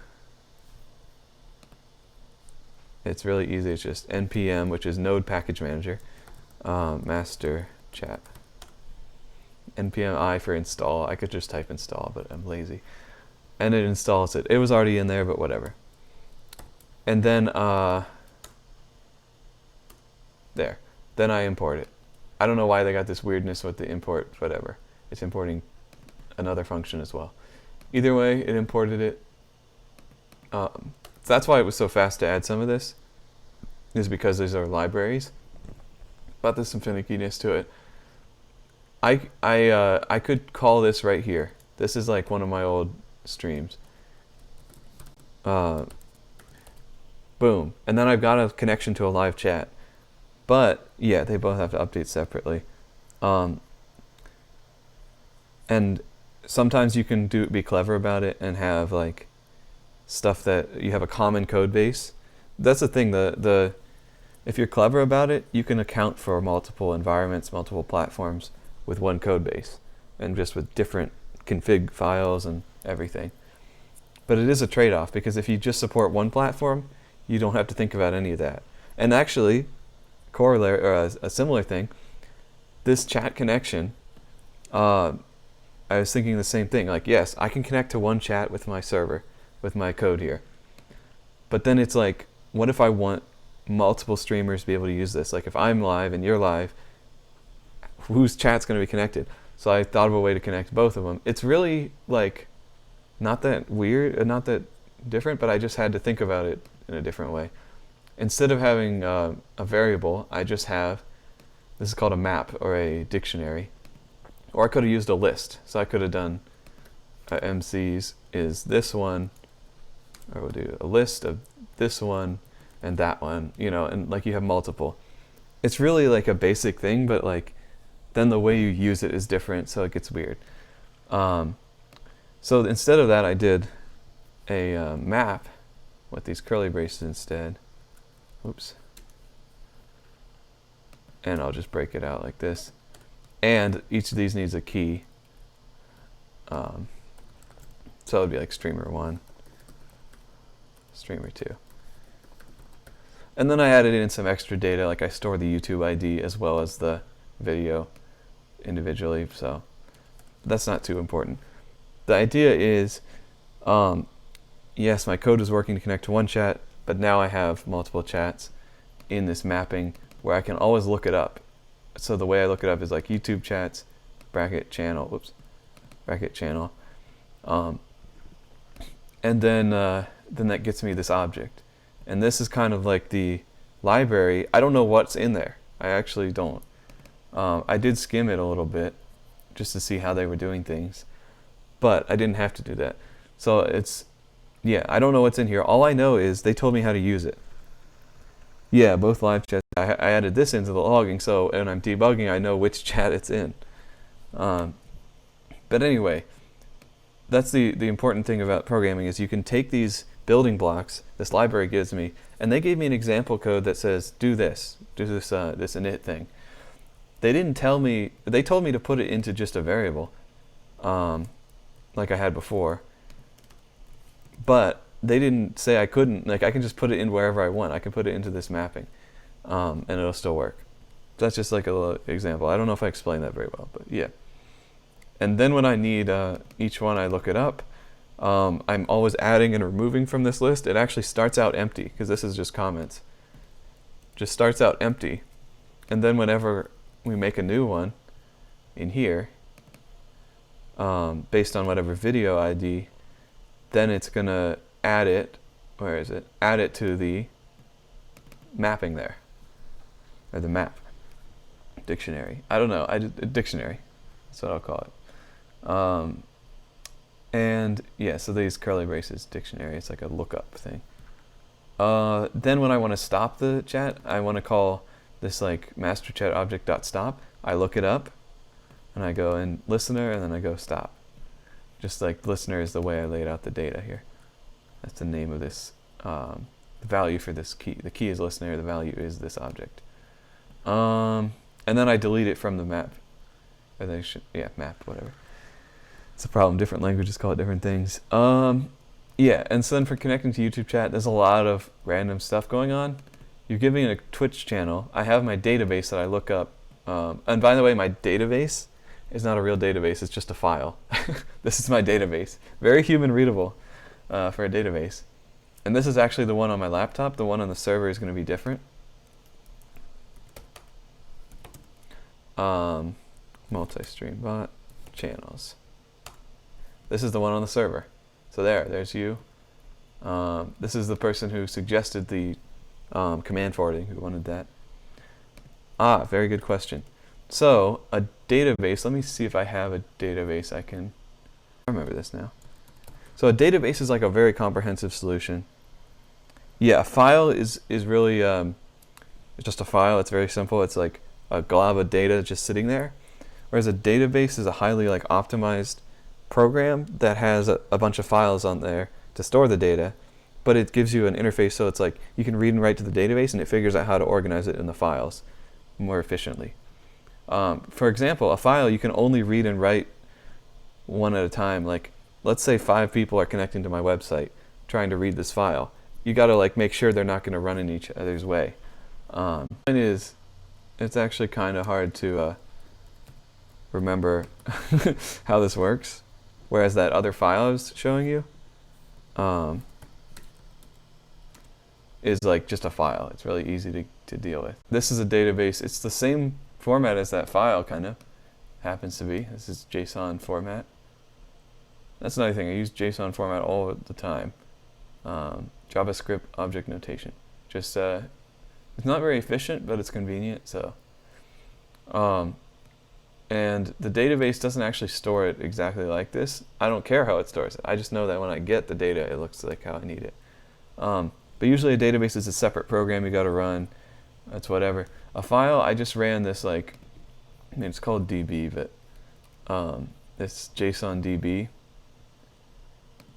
It's really easy. It's just npm, which is Node Package Manager, Master Chat. npm I for install. I could just type install, but I'm lazy. And it installs it. It was already in there, but whatever. And then, there. Then I import it. I don't know why they got this weirdness with the import, whatever. It's importing another function as well. Either way, it imported it. So that's why it was so fast to add some of this, is because these are libraries. But there's some finickiness to it. I could call this right here. This is like one of my old streams. Boom. And then I've got a connection to a live chat. But yeah, they both have to update separately. And sometimes you can be clever about it and have like stuff that you have a common code base. That's the thing. If you're clever about it, you can account for multiple environments, multiple platforms with one code base, and just with different config files and everything. But it is a trade-off, because if you just support one platform, you don't have to think about any of that. And actually, corollary or a similar thing, this chat connection, I was thinking the same thing. Like, yes, I can connect to one chat with my server, with my code here. But then it's like, what if I want multiple streamers to be able to use this? Like, if I'm live and you're live, whose chat's going to be connected? So I thought of a way to connect both of them. It's really like not that weird, not that different, but I just had to think about it in a different way. Instead of having a variable, I just have, this is called a map or a dictionary. Or I could have used a list. So I could have done MCs is this one, or we'll do a list of this one and that one, you know, and like you have multiple. It's really like a basic thing, but like then the way you use it is different, so it gets weird. So instead of that, I did a map with these curly braces instead. Oops. And I'll just break it out like this. And each of these needs a key. So it would be like streamer 1, streamer 2. And then I added in some extra data, like I store the YouTube ID as well as the video individually, so that's not too important. The idea is, yes, my code is working to connect to one chat, but now I have multiple chats in this mapping where I can always look it up. So the way I look it up is like YouTube chats, bracket channel, whoops, bracket channel. And then that gets me this object. And this is kind of like the library. I don't know what's in there. I actually don't. I did skim it a little bit just to see how they were doing things, but I didn't have to do that. So it's, yeah, I don't know what's in here. All I know is they told me how to use it. Yeah, both live chats. I added this into the logging, so when I'm debugging, I know which chat it's in. But anyway, that's the important thing about programming, is you can take these building blocks this library gives me, and they gave me an example code that says do this this init thing. They didn't tell me, they told me to put it into just a variable, like I had before, but they didn't say I couldn't. Like, I can just put it in wherever I want. I can put it into this mapping, and it'll still work. That's just like a little example. I don't know if I explained that very well, but yeah. And then when I need each one, I look it up. I'm always adding and removing from this list. It actually starts out empty, because this is just comments. Just starts out empty. And then whenever we make a new one in here, based on whatever video ID, then it's going to add it, where is it? Add it to the mapping there, or the map. Dictionary. I don't know. Dictionary. That's what I'll call it. And yeah, so these curly braces, dictionary, it's like a lookup thing. Then when I want to stop the chat, I want to call this like master chat object dot stop. I look it up, and I go in listener, and then I go stop. Just like listener is the way I laid out the data here. That's the name of this, the value for this key. The key is listener, the value is this object. And then I delete it from the map. Or they should, yeah, map, whatever. It's a problem. Different languages call it different things. Yeah, and so then for connecting to YouTube chat, there's a lot of random stuff going on. You're giving a Twitch channel. I have my database that I look up. And by the way, my database is not a real database. It's just a file. This is my database. Very human readable for a database. And this is actually the one on my laptop. The one on the server is going to be different. Multi-stream bot channels. This is the one on the server. So there's you. This is the person who suggested the command forwarding, who wanted that. Very good question. So a database, let me see if I have a database I remember this now. So a database is like a very comprehensive solution. Yeah, a file is really it's just a file. It's very simple. It's like a glob of data just sitting there. Whereas a database is a highly like optimized program that has a bunch of files on there to store the data, but it gives you an interface so it's like you can read and write to the database and it figures out how to organize it in the files more efficiently. For example, a file you can only read and write one at a time. Like, let's say 5 people are connecting to my website trying to read this file. You got to like make sure they're not going to run in each other's way. It's actually kind of hard to remember how this works, whereas that other file I was showing you is like just a file. It's really easy to deal with. This is a database. It's the same format as that file, kind of happens to be. This is JSON format. That's another thing. I use JSON format all the time. JavaScript object notation. Just it's not very efficient, but it's convenient. So, and the database doesn't actually store it exactly like this. I don't care how it stores it. I just know that when I get the data, it looks like how I need it. But usually a database is a separate program you got to run. That's whatever. A file, I just ran this like, I mean, it's called DB, but this JSON DB,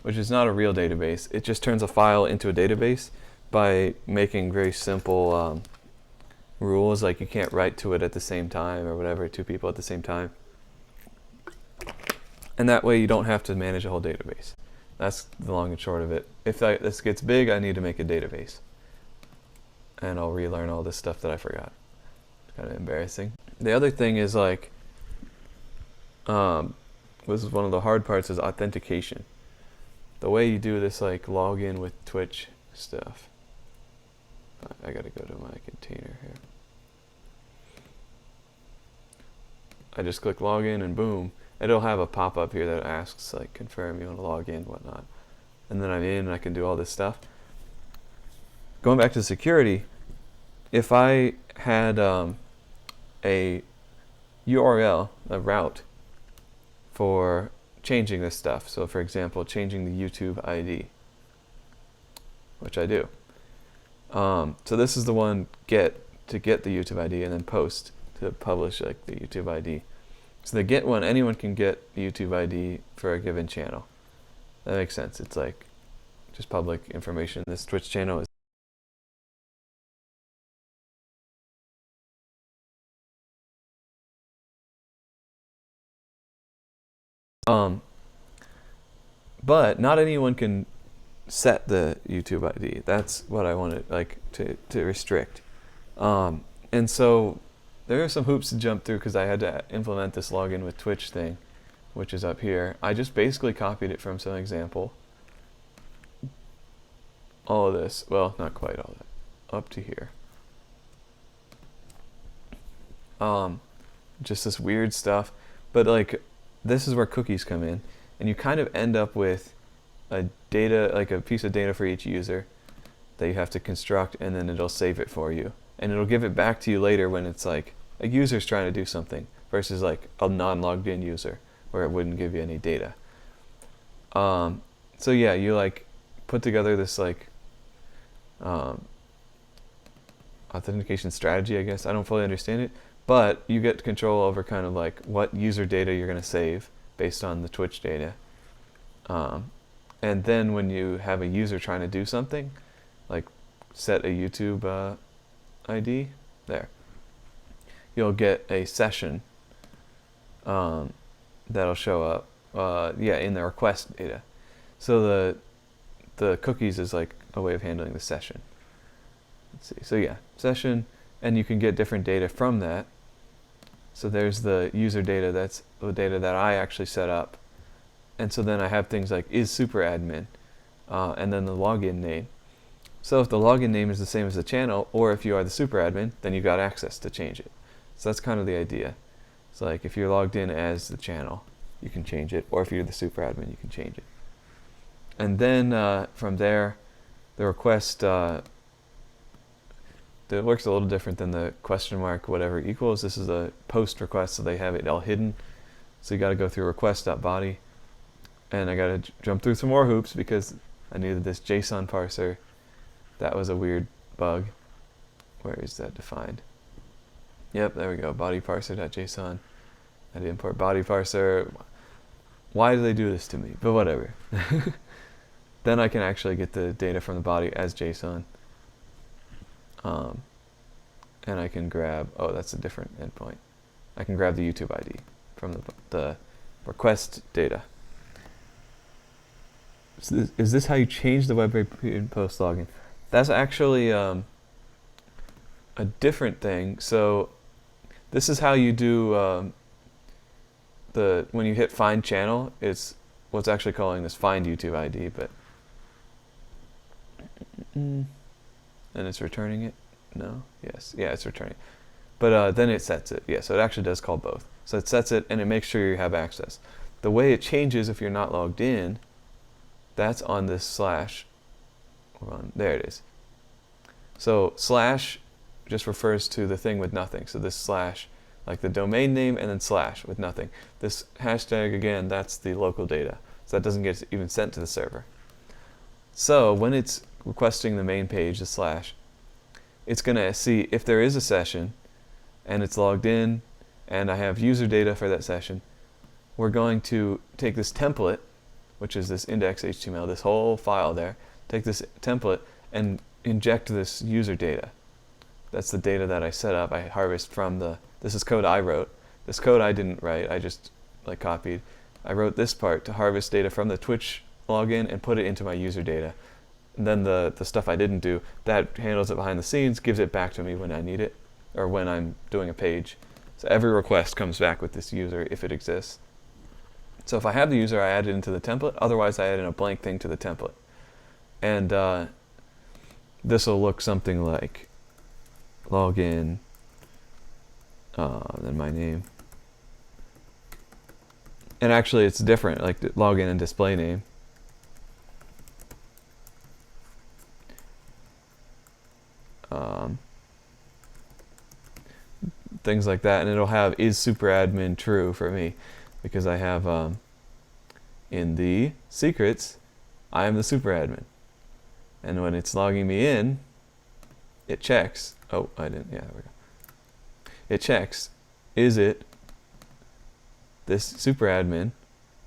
which is not a real database. It just turns a file into a database by making very simple rules, like you can't write to it at the same time or whatever, 2 people at the same time. And that way you don't have to manage a whole database. That's the long and short of it. If this gets big, I need to make a database. And I'll relearn all this stuff that I forgot. It's kind of embarrassing. The other thing is like, this is one of the hard parts, is authentication. The way you do this like login with Twitch stuff. I gotta go to my container here. I just click login and boom, it'll have a pop-up here that asks like confirm you want to log in, whatnot. And then I'm in and I can do all this stuff. Going back to security, if I had a URL, a route for changing this stuff, so for example, changing the YouTube ID, which I do. So this is the one to get the YouTube ID, and then post to publish like the YouTube ID. So the get one, anyone can get the YouTube ID for a given channel. That makes sense. It's like just public information. This Twitch channel is but not anyone can set the YouTube ID. That's what I wanted like to restrict. And so there are some hoops to jump through because I had to implement this login with Twitch thing, which is up here. I just basically copied it from some example. All of this, well, not quite all that, up to here. Just this weird stuff, but like this is where cookies come in, and you kind of end up with a data, like a piece of data for each user that you have to construct, and then it'll save it for you. And it'll give it back to you later when it's like a user's trying to do something versus like a non-logged in user where it wouldn't give you any data. So yeah, you like put together this like authentication strategy, I guess. I don't fully understand it, but you get control over kind of like what user data you're going to save based on the Twitch data. And then when you have a user trying to do something, like set a YouTube ID, there, you'll get a session that'll show up in the request data. So the cookies is like a way of handling the session. Let's see. So yeah, session, and you can get different data from that. So there's the user data, that's the data that I actually set up. And so then I have things like is super admin, and then the login name. So if the login name is the same as the channel, or if you are the super admin, then you've got access to change it. So that's kind of the idea. It's like if you're logged in as the channel, you can change it, or if you're the super admin, you can change it. And then from there, the request it works a little different than the question mark whatever equals. This is a post request, so they have it all hidden. So you got to go through request.body, and I got to jump through some more hoops because I needed this JSON parser. That was a weird bug. Where is that defined? Yep, there we go. Body parser.json. I had to import body parser. Why do they do this to me? But whatever. Then I can actually get the data from the body as JSON. And I can grab, oh, that's a different endpoint. I can grab the YouTube ID from the request data. So is this how you change the web pre and post login? That's actually a different thing. So this is how you do when you hit find channel, it's what's actually calling this find YouTube ID, but and it's returning it. No? Yes. Yeah, it's returning. But then it sets it. Yeah, so it actually does call both. So it sets it and it makes sure you have access. The way it changes if you're not logged in, that's on this slash. There it is. So slash just refers to the thing with nothing. So this slash, like the domain name and then slash with nothing. This hashtag, again, that's the local data. So that doesn't get even sent to the server. So when it's requesting the main page, the slash, it's going to see if there is a session and it's logged in and I have user data for that session. We're going to take this template, which is this index.html, this whole file there, take this template and inject this user data. That's the data that I set up. I harvest from this is code I wrote. This code I didn't write, I just like copied. I wrote this part to harvest data from the Twitch login and put it into my user data. And then the stuff I didn't do, that handles it behind the scenes, gives it back to me when I need it, or when I'm doing a page. So every request comes back with this user if it exists. So if I have the user, I add it into the template. Otherwise, I add in a blank thing to the template. And this will look something like login, then my name. And actually, it's different, like login and display name. Things like that, and it'll have is superadmin true for me because I have in the secrets I am the superadmin, and when it's logging me in, it checks. Oh, I didn't. Yeah, there we go. It checks, is it this superadmin?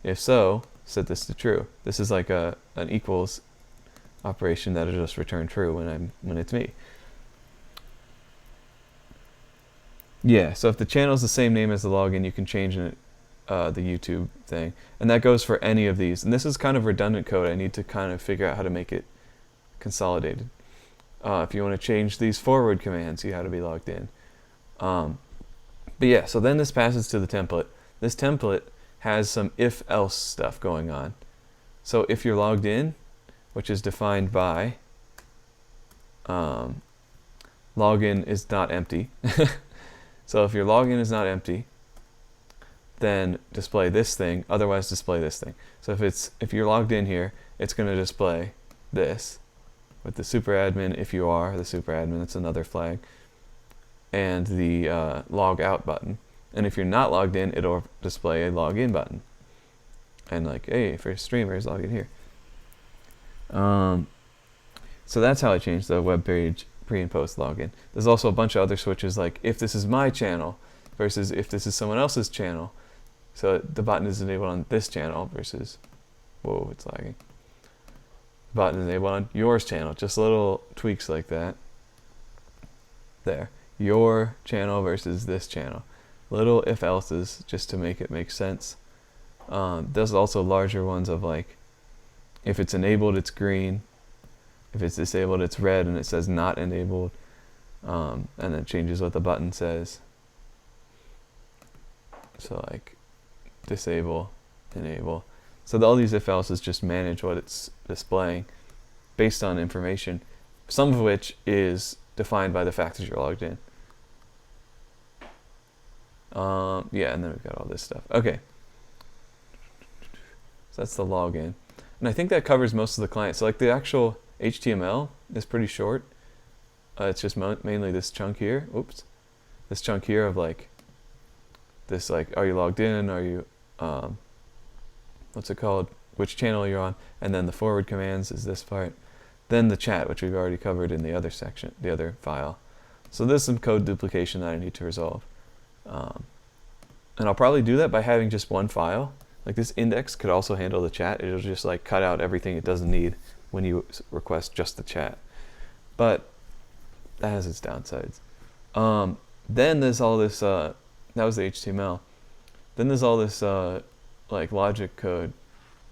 If so, set this to true. This is like an equals operation that'll just return true when it's me. Yeah, so if the channel is the same name as the login, you can change it, the YouTube thing. And that goes for any of these. And this is kind of redundant code. I need to kind of figure out how to make it consolidated. If you want to change these forward commands, you have to be logged in. But yeah, so then this passes to the template. This template has some if-else stuff going on. So if you're logged in, which is defined by login is not empty. So if your login is not empty, then display this thing, otherwise display this thing. So if you're logged in here, it's going to display this with the superadmin if you are the superadmin, that's another flag, and the log out button. And if you're not logged in, it'll display a login button. And like, hey, for streamers, log in here. So that's how I changed the web page pre and post login. There's also a bunch of other switches, like if this is my channel versus if this is someone else's channel. So the button is enabled on this channel versus, whoa, it's lagging. Button enabled on yours channel. Just little tweaks like that. There, your channel versus this channel. Little if else's just to make it make sense. There's also larger ones of like, if it's enabled, it's green. If it's disabled, it's red, and it says not enabled, and it changes what the button says. So like disable, enable. So all these if else's just manage what it's displaying based on information, some of which is defined by the fact that you're logged in. Yeah, and then we've got all this stuff. Okay. So that's the login. And I think that covers most of the client. So like the actual HTML is pretty short. it's just mainly this chunk here. Oops, this chunk here of like this, like, are you logged in? Are you what's it called? Which channel you're on? And then the forward commands is this part. Then the chat, which we've already covered in the other section, the other file. So there's some code duplication that I need to resolve. And I'll probably do that by having just one file. Like this index could also handle the chat. It'll just like cut out everything it doesn't need when you request just the chat. But that has its downsides. Then there's all this, that was the HTML. Then there's all this like logic code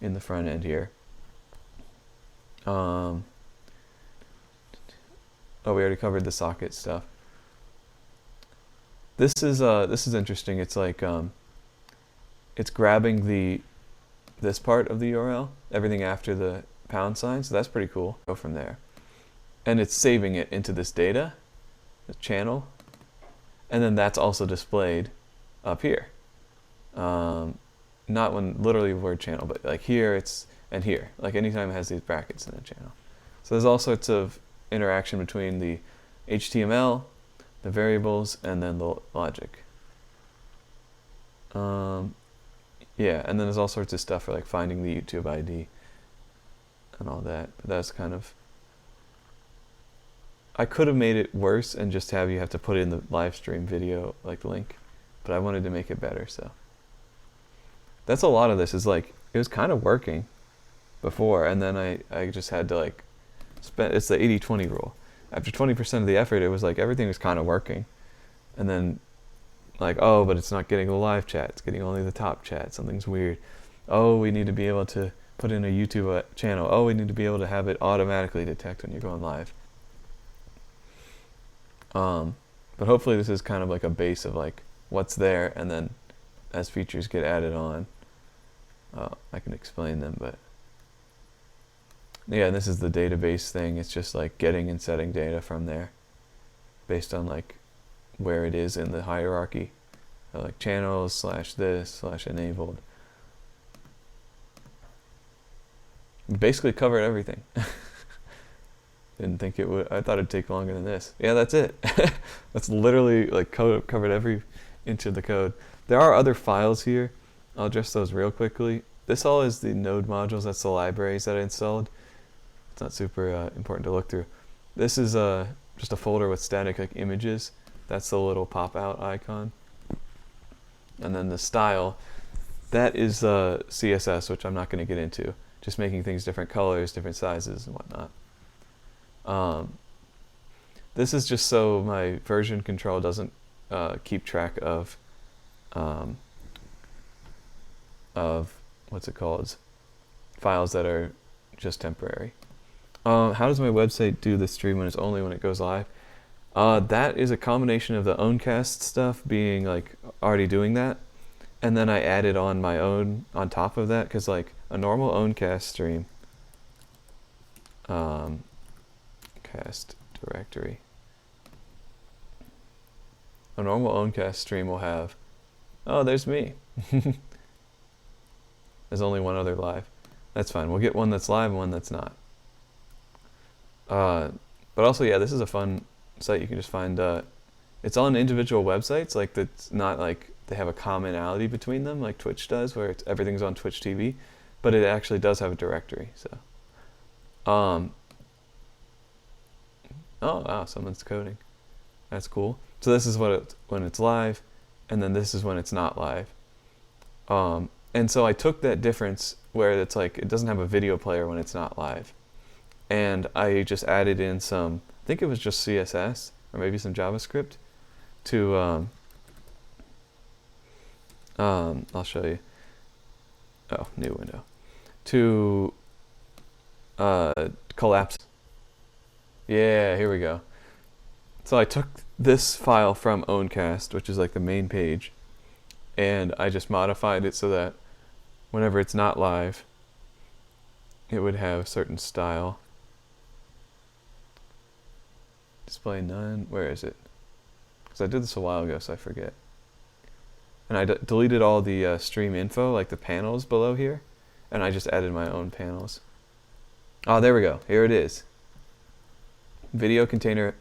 in the front end here. Oh, we already covered the socket stuff. This is interesting. It's like it's grabbing this part of the URL, everything after the pound sign. So that's pretty cool. Go from there, and it's saving it into this data, the channel, and then that's also displayed up here. Not when literally word channel, but like here it's and here. Like anytime it has these brackets in the channel. So there's all sorts of interaction between the HTML, the variables, and then the logic. Yeah, and then there's all sorts of stuff for like finding the YouTube ID and all that. But that's kind of, I could have made it worse and just have you have to put in the live stream video like link, but I wanted to make it better. So that's a lot of this. Is like it was kind of working before, and then I just had to like spend. It's the 80-20 rule. After 20% of the effort, it was like everything was kind of working, and then like, oh, but it's not getting the live chat. It's getting only the top chat. Something's weird. Oh, we need to be able to put in a YouTube channel. Oh, we need to be able to have it automatically detect when you're going live. But hopefully this is kind of like a base of like what's there, and then as features get added on, I can explain them. But yeah, this is the database thing. It's just like getting and setting data from there based on like where it is in the hierarchy. Like channels / this / enabled. Basically covered everything. Didn't think it would. I thought it'd take longer than this. Yeah, that's it. That's literally like covered every inch of the code. There are other files here. I'll address those real quickly. This all is the node modules. That's the libraries that I installed. It's not super important to look through. This is just a folder with static like images. That's the little pop-out icon. And then the style, that is CSS, which I'm not going to get into. Just making things different colors, different sizes, and whatnot. This is just so my version control doesn't keep track of what's it called? Files that are just temporary. How does my website do the stream when it goes live? That is a combination of the Owncast stuff being like already doing that, and then I added on my own on top of that, because like a normal Owncast stream, cast directory. A normal Owncast stream will have, oh, there's me. There's only one other live. That's fine. We'll get one that's live and one that's not. But also, yeah, this is a fun site. You can just find, it's on individual websites, like that's not like they have a commonality between them like Twitch does, where everything's on Twitch TV, but it actually does have a directory. So, oh wow, someone's coding. That's cool. So this is when it's live, and then this is when it's not live. And so I took that difference where it's like it doesn't have a video player when it's not live, and I just added in some, I think it was just CSS or maybe some JavaScript to I'll show you. Oh, new window. To collapse. Yeah, here we go. So I took this file from Owncast, which is like the main page, and I just modified it so that whenever it's not live, it would have a certain style. Display none. Where is it? Because I did this a while ago, so I forget. And I deleted all the stream info, like the panels below here, and I just added my own panels. Oh, there we go. Here it is. Video container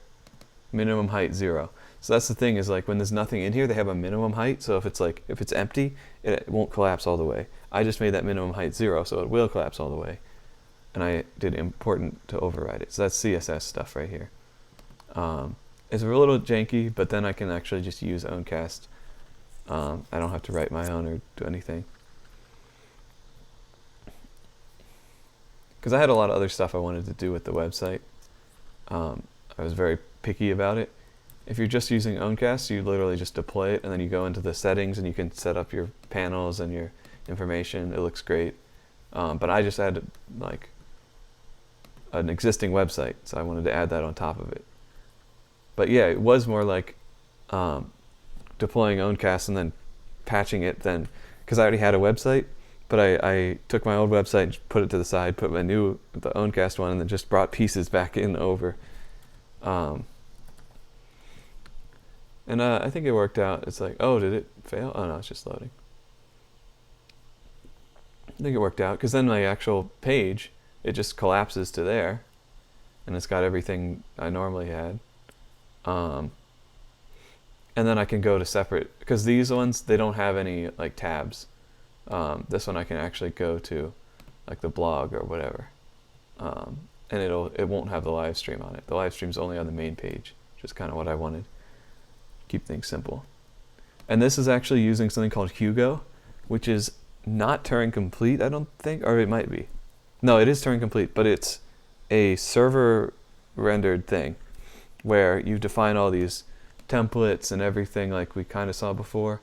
minimum height 0. So that's the thing, is like when there's nothing in here, they have a minimum height. So if it's empty, it won't collapse all the way. I just made that minimum height 0, so it will collapse all the way. And I did important to override it. So that's CSS stuff right here. It's a little janky, but then I can actually just use Owncast. I don't have to write my own or do anything. Because I had a lot of other stuff I wanted to do with the website. I was very picky about it. If you're just using Owncast, you literally just deploy it, and then you go into the settings and you can set up your panels and your information. It looks great. But I just had like an existing website, so I wanted to add that on top of it. But yeah, it was more like deploying Owncast and then patching it then, because I already had a website, but I took my old website and put it to the side, put the Owncast one, and then just brought pieces back in over. And I think it worked out. It's like, oh, did it fail? Oh no, it's just loading. I think it worked out, because then my actual page, it just collapses to there, and it's got everything I normally had. And then I can go to separate, because these ones, they don't have any like tabs. This one I can actually go to like the blog or whatever. And it won't have the live stream on it. The live stream's only on the main page, which is kind of what I wanted. Keep things simple. And this is actually using something called Hugo, which is not Turing complete, I don't think, or it might be. No, it is Turing complete, but it's a server rendered thing where you define all these templates and everything like we kind of saw before,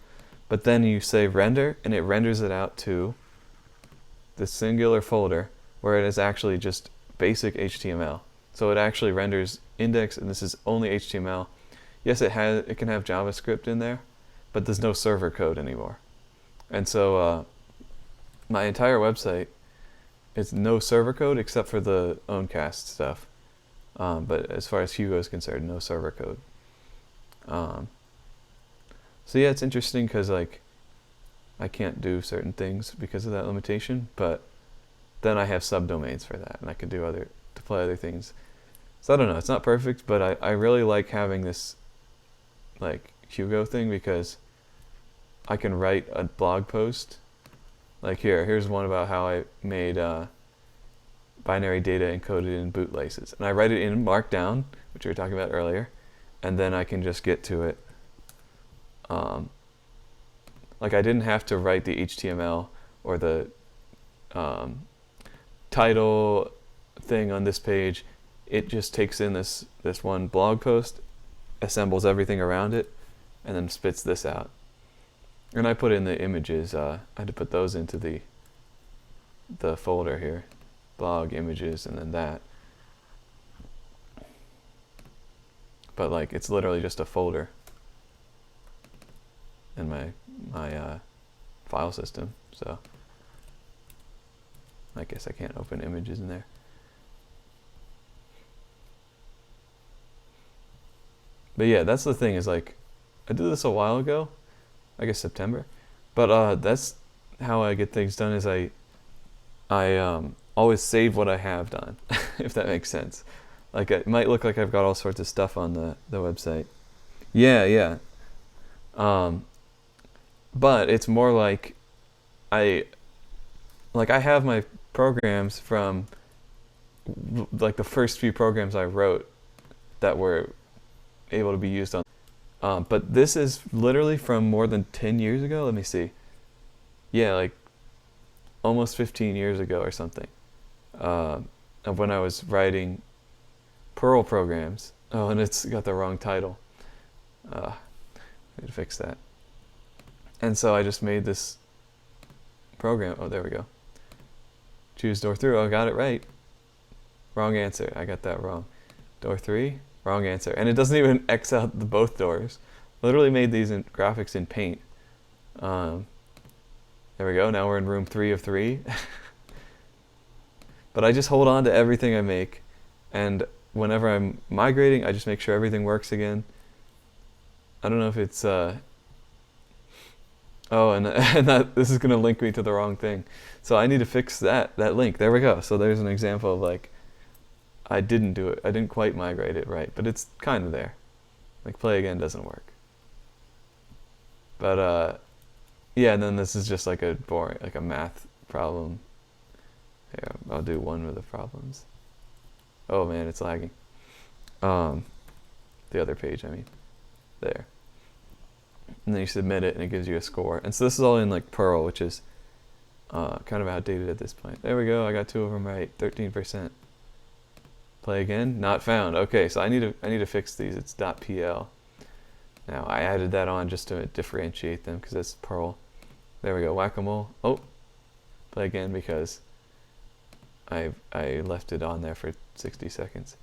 but then you say render, and it renders it out to the singular folder where it is actually just basic HTML. So it actually renders index, and this is only HTML. Yes, it can have JavaScript in there, but there's no server code anymore. And so my entire website is no server code except for the Owncast stuff. But as far as Hugo is concerned, no server code. So yeah, it's interesting because like I can't do certain things because of that limitation, but then I have subdomains for that, and I can deploy other things. So I don't know, it's not perfect, but I really like having this like Hugo thing, because I can write a blog post. Like here's one about how I made binary data encoded in bootlaces, and I write it in Markdown, which we were talking about earlier, and then I can just get to it. Like I didn't have to write the HTML or the title thing on this page. It just takes in this one blog post, assembles everything around it, and then spits this out. And I put in the images. I had to put those into the folder here, blog images, and then that. But like it's literally just a folder in my file system. So I guess I can't open images in there. But yeah, that's the thing, is like I did this a while ago, I guess September, but that's how I get things done, is I always save what I have done, if that makes sense. Like it might look like I've got all sorts of stuff on the website. Yeah. But it's more like I have my programs from like the first few programs I wrote that were able to be used on. But this is literally from more than 10 years ago. Let me see. Yeah, like almost 15 years ago or something. Of when I was writing Perl programs. Oh, and it's got the wrong title. I need to fix that. And so I just made this program. Oh, there we go. Choose door through. Oh, I got it right. Wrong answer. I got that wrong. Door 3. Wrong answer. And it doesn't even X out both doors. Literally made these in graphics in Paint. There we go. Now we're in room 3 of 3. But I just hold on to everything I make. And whenever I'm migrating, I just make sure everything works again. I don't know if it's... Oh, and this is going to link me to the wrong thing. So I need to fix that link. There we go. So there's an example of like, I didn't do it. I didn't quite migrate it right, but it's kind of there. Like play again doesn't work. But yeah, and then this is just like a boring, like a math problem. Here, I'll do one of the problems. Oh man, it's lagging. The other page, I mean. There. And then you submit it and it gives you a score. And so this is all in like Perl, which is kind of outdated at this point. There we go, I got 2 of them right, 13%. Play again, not found. Okay, so I need to fix these. It's .pl. Now I added that on just to differentiate them because that's Perl. There we go, whack-a-mole. Oh, play again because I left it on there for 60 seconds.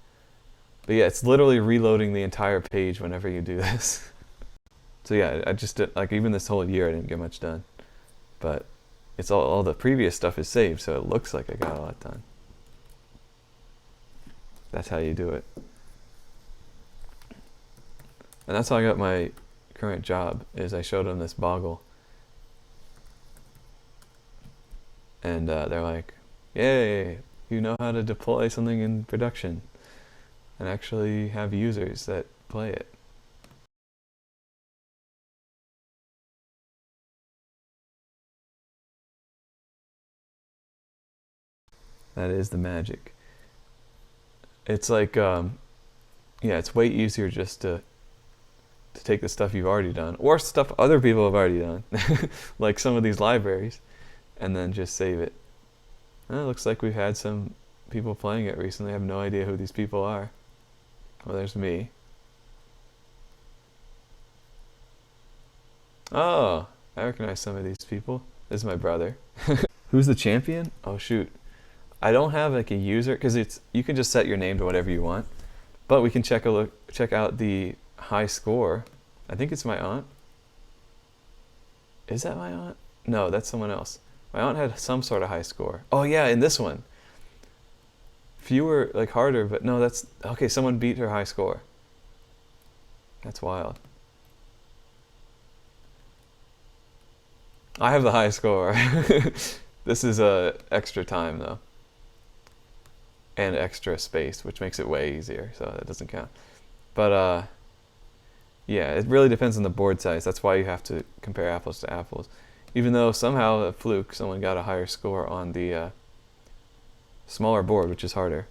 But yeah, it's literally reloading the entire page whenever you do this. So yeah, I just did, like even this whole year I didn't get much done. But it's all the previous stuff is saved, so it looks like I got a lot done. That's how you do it. And that's how I got my current job, is I showed them this boggle. And they're like, yay, you know how to deploy something in production and actually have users that play it. That is the magic. It's like, yeah, it's way easier just to take the stuff you've already done, or stuff other people have already done, like some of these libraries, and then just save it. Well, it looks like we've had some people playing it recently. I have no idea who these people are. Well, there's me. Oh, I recognize some of these people. This is my brother. Who's the champion? Oh shoot. I don't have like a user, because it's, you can just set your name to whatever you want. But we can check out the high score. I think it's my aunt. Is that my aunt? No, that's someone else. My aunt had some sort of high score. Oh yeah, in this one. Fewer, like harder, but no, that's, okay, someone beat her high score. That's wild. I have the high score. This is extra time though. And extra space, which makes it way easier, so that doesn't count. But yeah, it really depends on the board size. That's why you have to compare apples to apples. Even though somehow, a fluke, someone got a higher score on the smaller board, which is harder.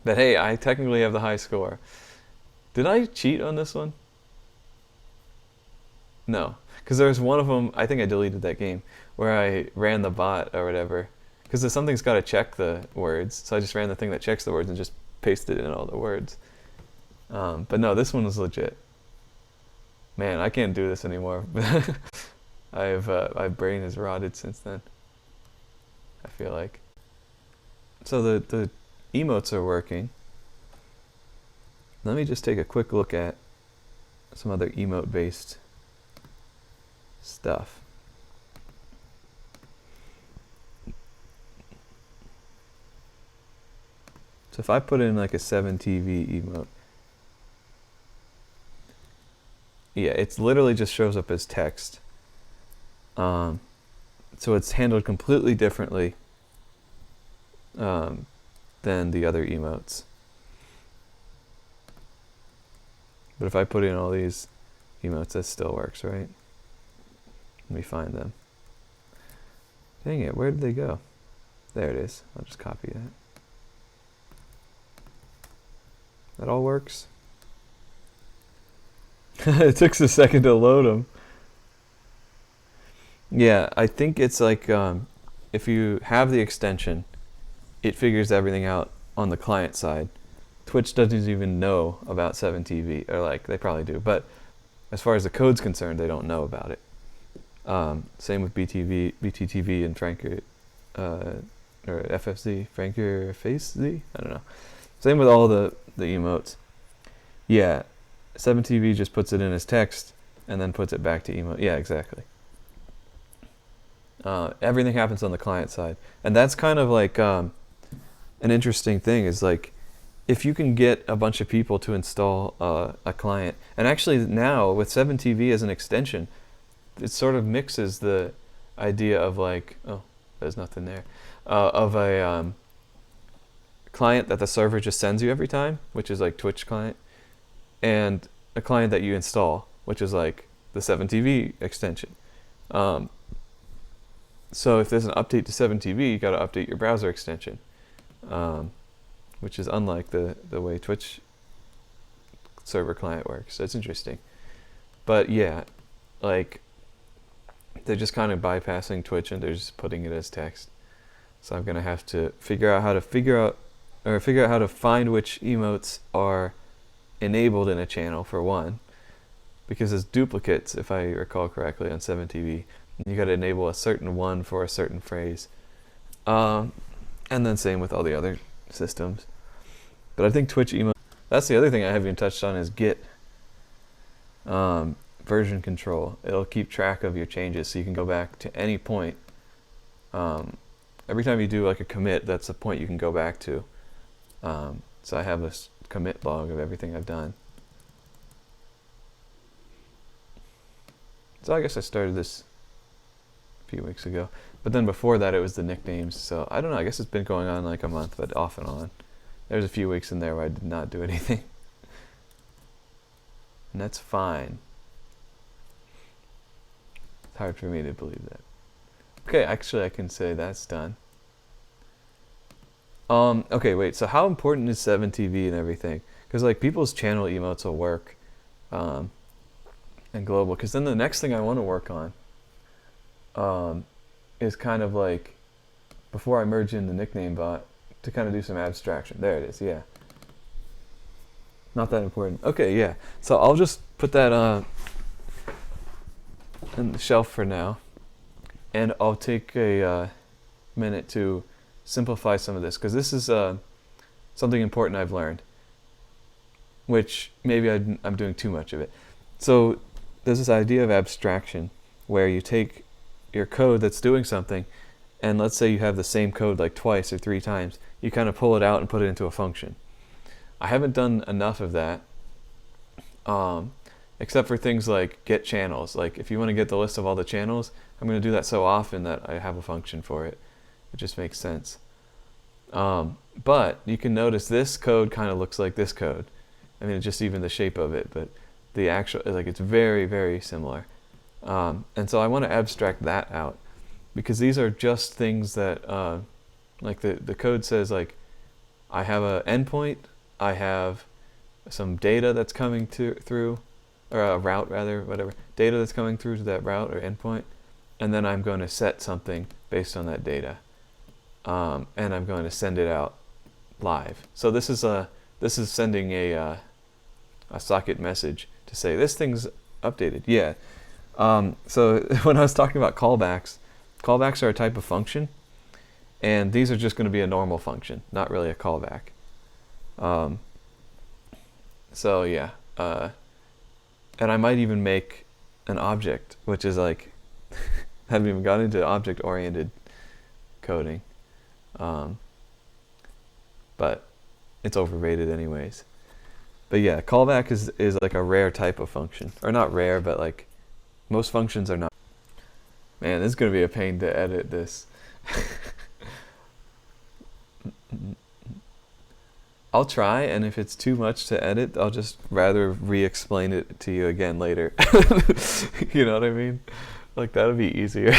But hey, I technically have the high score. Did I cheat on this one? No, because there was one of them, I think I deleted that game, where I ran the bot or whatever. Because something's got to check the words, so I just ran the thing that checks the words and just pasted in all the words. But no, this one was legit. Man, I can't do this anymore. My brain has rotted since then, I feel like. So the emotes are working. Let me just take a quick look at some other emote-based stuff. So if I put in like a 7TV emote, yeah, it literally just shows up as text. So it's handled completely differently than the other emotes. But if I put in all these emotes, that still works, right? Let me find them. Dang it, where did they go? There it is. I'll just copy that. That all works? It took a second to load them. Yeah, I think it's like if you have the extension, it figures everything out on the client side. Twitch doesn't even know about 7TV, or like they probably do, but as far as the code's concerned, they don't know about it. Same with BTTV and Franker, or FFZ, Franker Face Z? I don't know. Same with all the emotes. Yeah, 7TV just puts it in as text and then puts it back to emote. Yeah, exactly. Everything happens on the client side. And that's kind of like an interesting thing, is like if you can get a bunch of people to install a client, and actually now with 7TV as an extension, it sort of mixes the idea of like, oh, there's nothing there, of a client that the server just sends you every time, which is like Twitch client, and a client that you install, which is like the 7TV extension. So if there's an update to 7TV, you got to update your browser extension, which is unlike the way Twitch server client works. So it's interesting. But yeah, like they're just kind of bypassing Twitch and they're just putting it as text. So I'm gonna have to figure out how to find which emotes are enabled in a channel for one, because there's duplicates, if I recall correctly, on 7TV. You got to enable a certain one for a certain phrase, and then same with all the other systems. But I think Twitch emote. That's the other thing I haven't even touched on is Git version control. It'll keep track of your changes, so you can go back to any point. Every time you do like a commit, that's a point you can go back to. So I have this commit log of everything I've done. So I guess I started this a few weeks ago. But then before that it was the nicknames. So I don't know, I guess it's been going on like a month, but off and on. There's a few weeks in there where I did not do anything. And that's fine. It's hard for me to believe that. Okay, actually I can say that's done. Okay, wait, so how important is 7TV and everything? Because like people's channel emotes will work and global. Because then the next thing I want to work on is kind of like, before I merge in the nickname bot, to kind of do some abstraction. There it is, yeah. Not that important. Okay, yeah. So I'll just put that in the shelf for now. And I'll take a minute to simplify some of this, because this is something important I've learned, which maybe I'm doing too much of it. So there's this idea of abstraction where you take your code that's doing something, and let's say you have the same code like twice or 3 times, you kind of pull it out and put it into a function. I haven't done enough of that, except for things like get channels. Like if you want to get the list of all the channels, I'm going to do that so often that I have a function for it. It just makes sense. But you can notice this code kind of looks like this code. I mean, it's just even the shape of it, but the actual, like, it's very, very similar. And so I want to abstract that out, because these are just things that, like the code says, like, I have an endpoint, I have some data that's coming through, or a route rather, whatever, data that's coming through to that route or endpoint, and then I'm going to set something based on that data, and I'm going to send it out live. So this is sending a socket message to say this thing's updated. Yeah. So when I was talking about callbacks are a type of function, and these are just going to be a normal function, not really a callback. So yeah, and I might even make an object, which is like, I haven't even gotten into object-oriented coding, but it's overrated anyways. But yeah, callback is like a rare type of function, or not rare, but like most functions are not. Man, this is going to be a pain to edit this. I'll try, and if it's too much to edit, I'll just rather re-explain it to you again later. You know what I mean? Like, that'll be easier.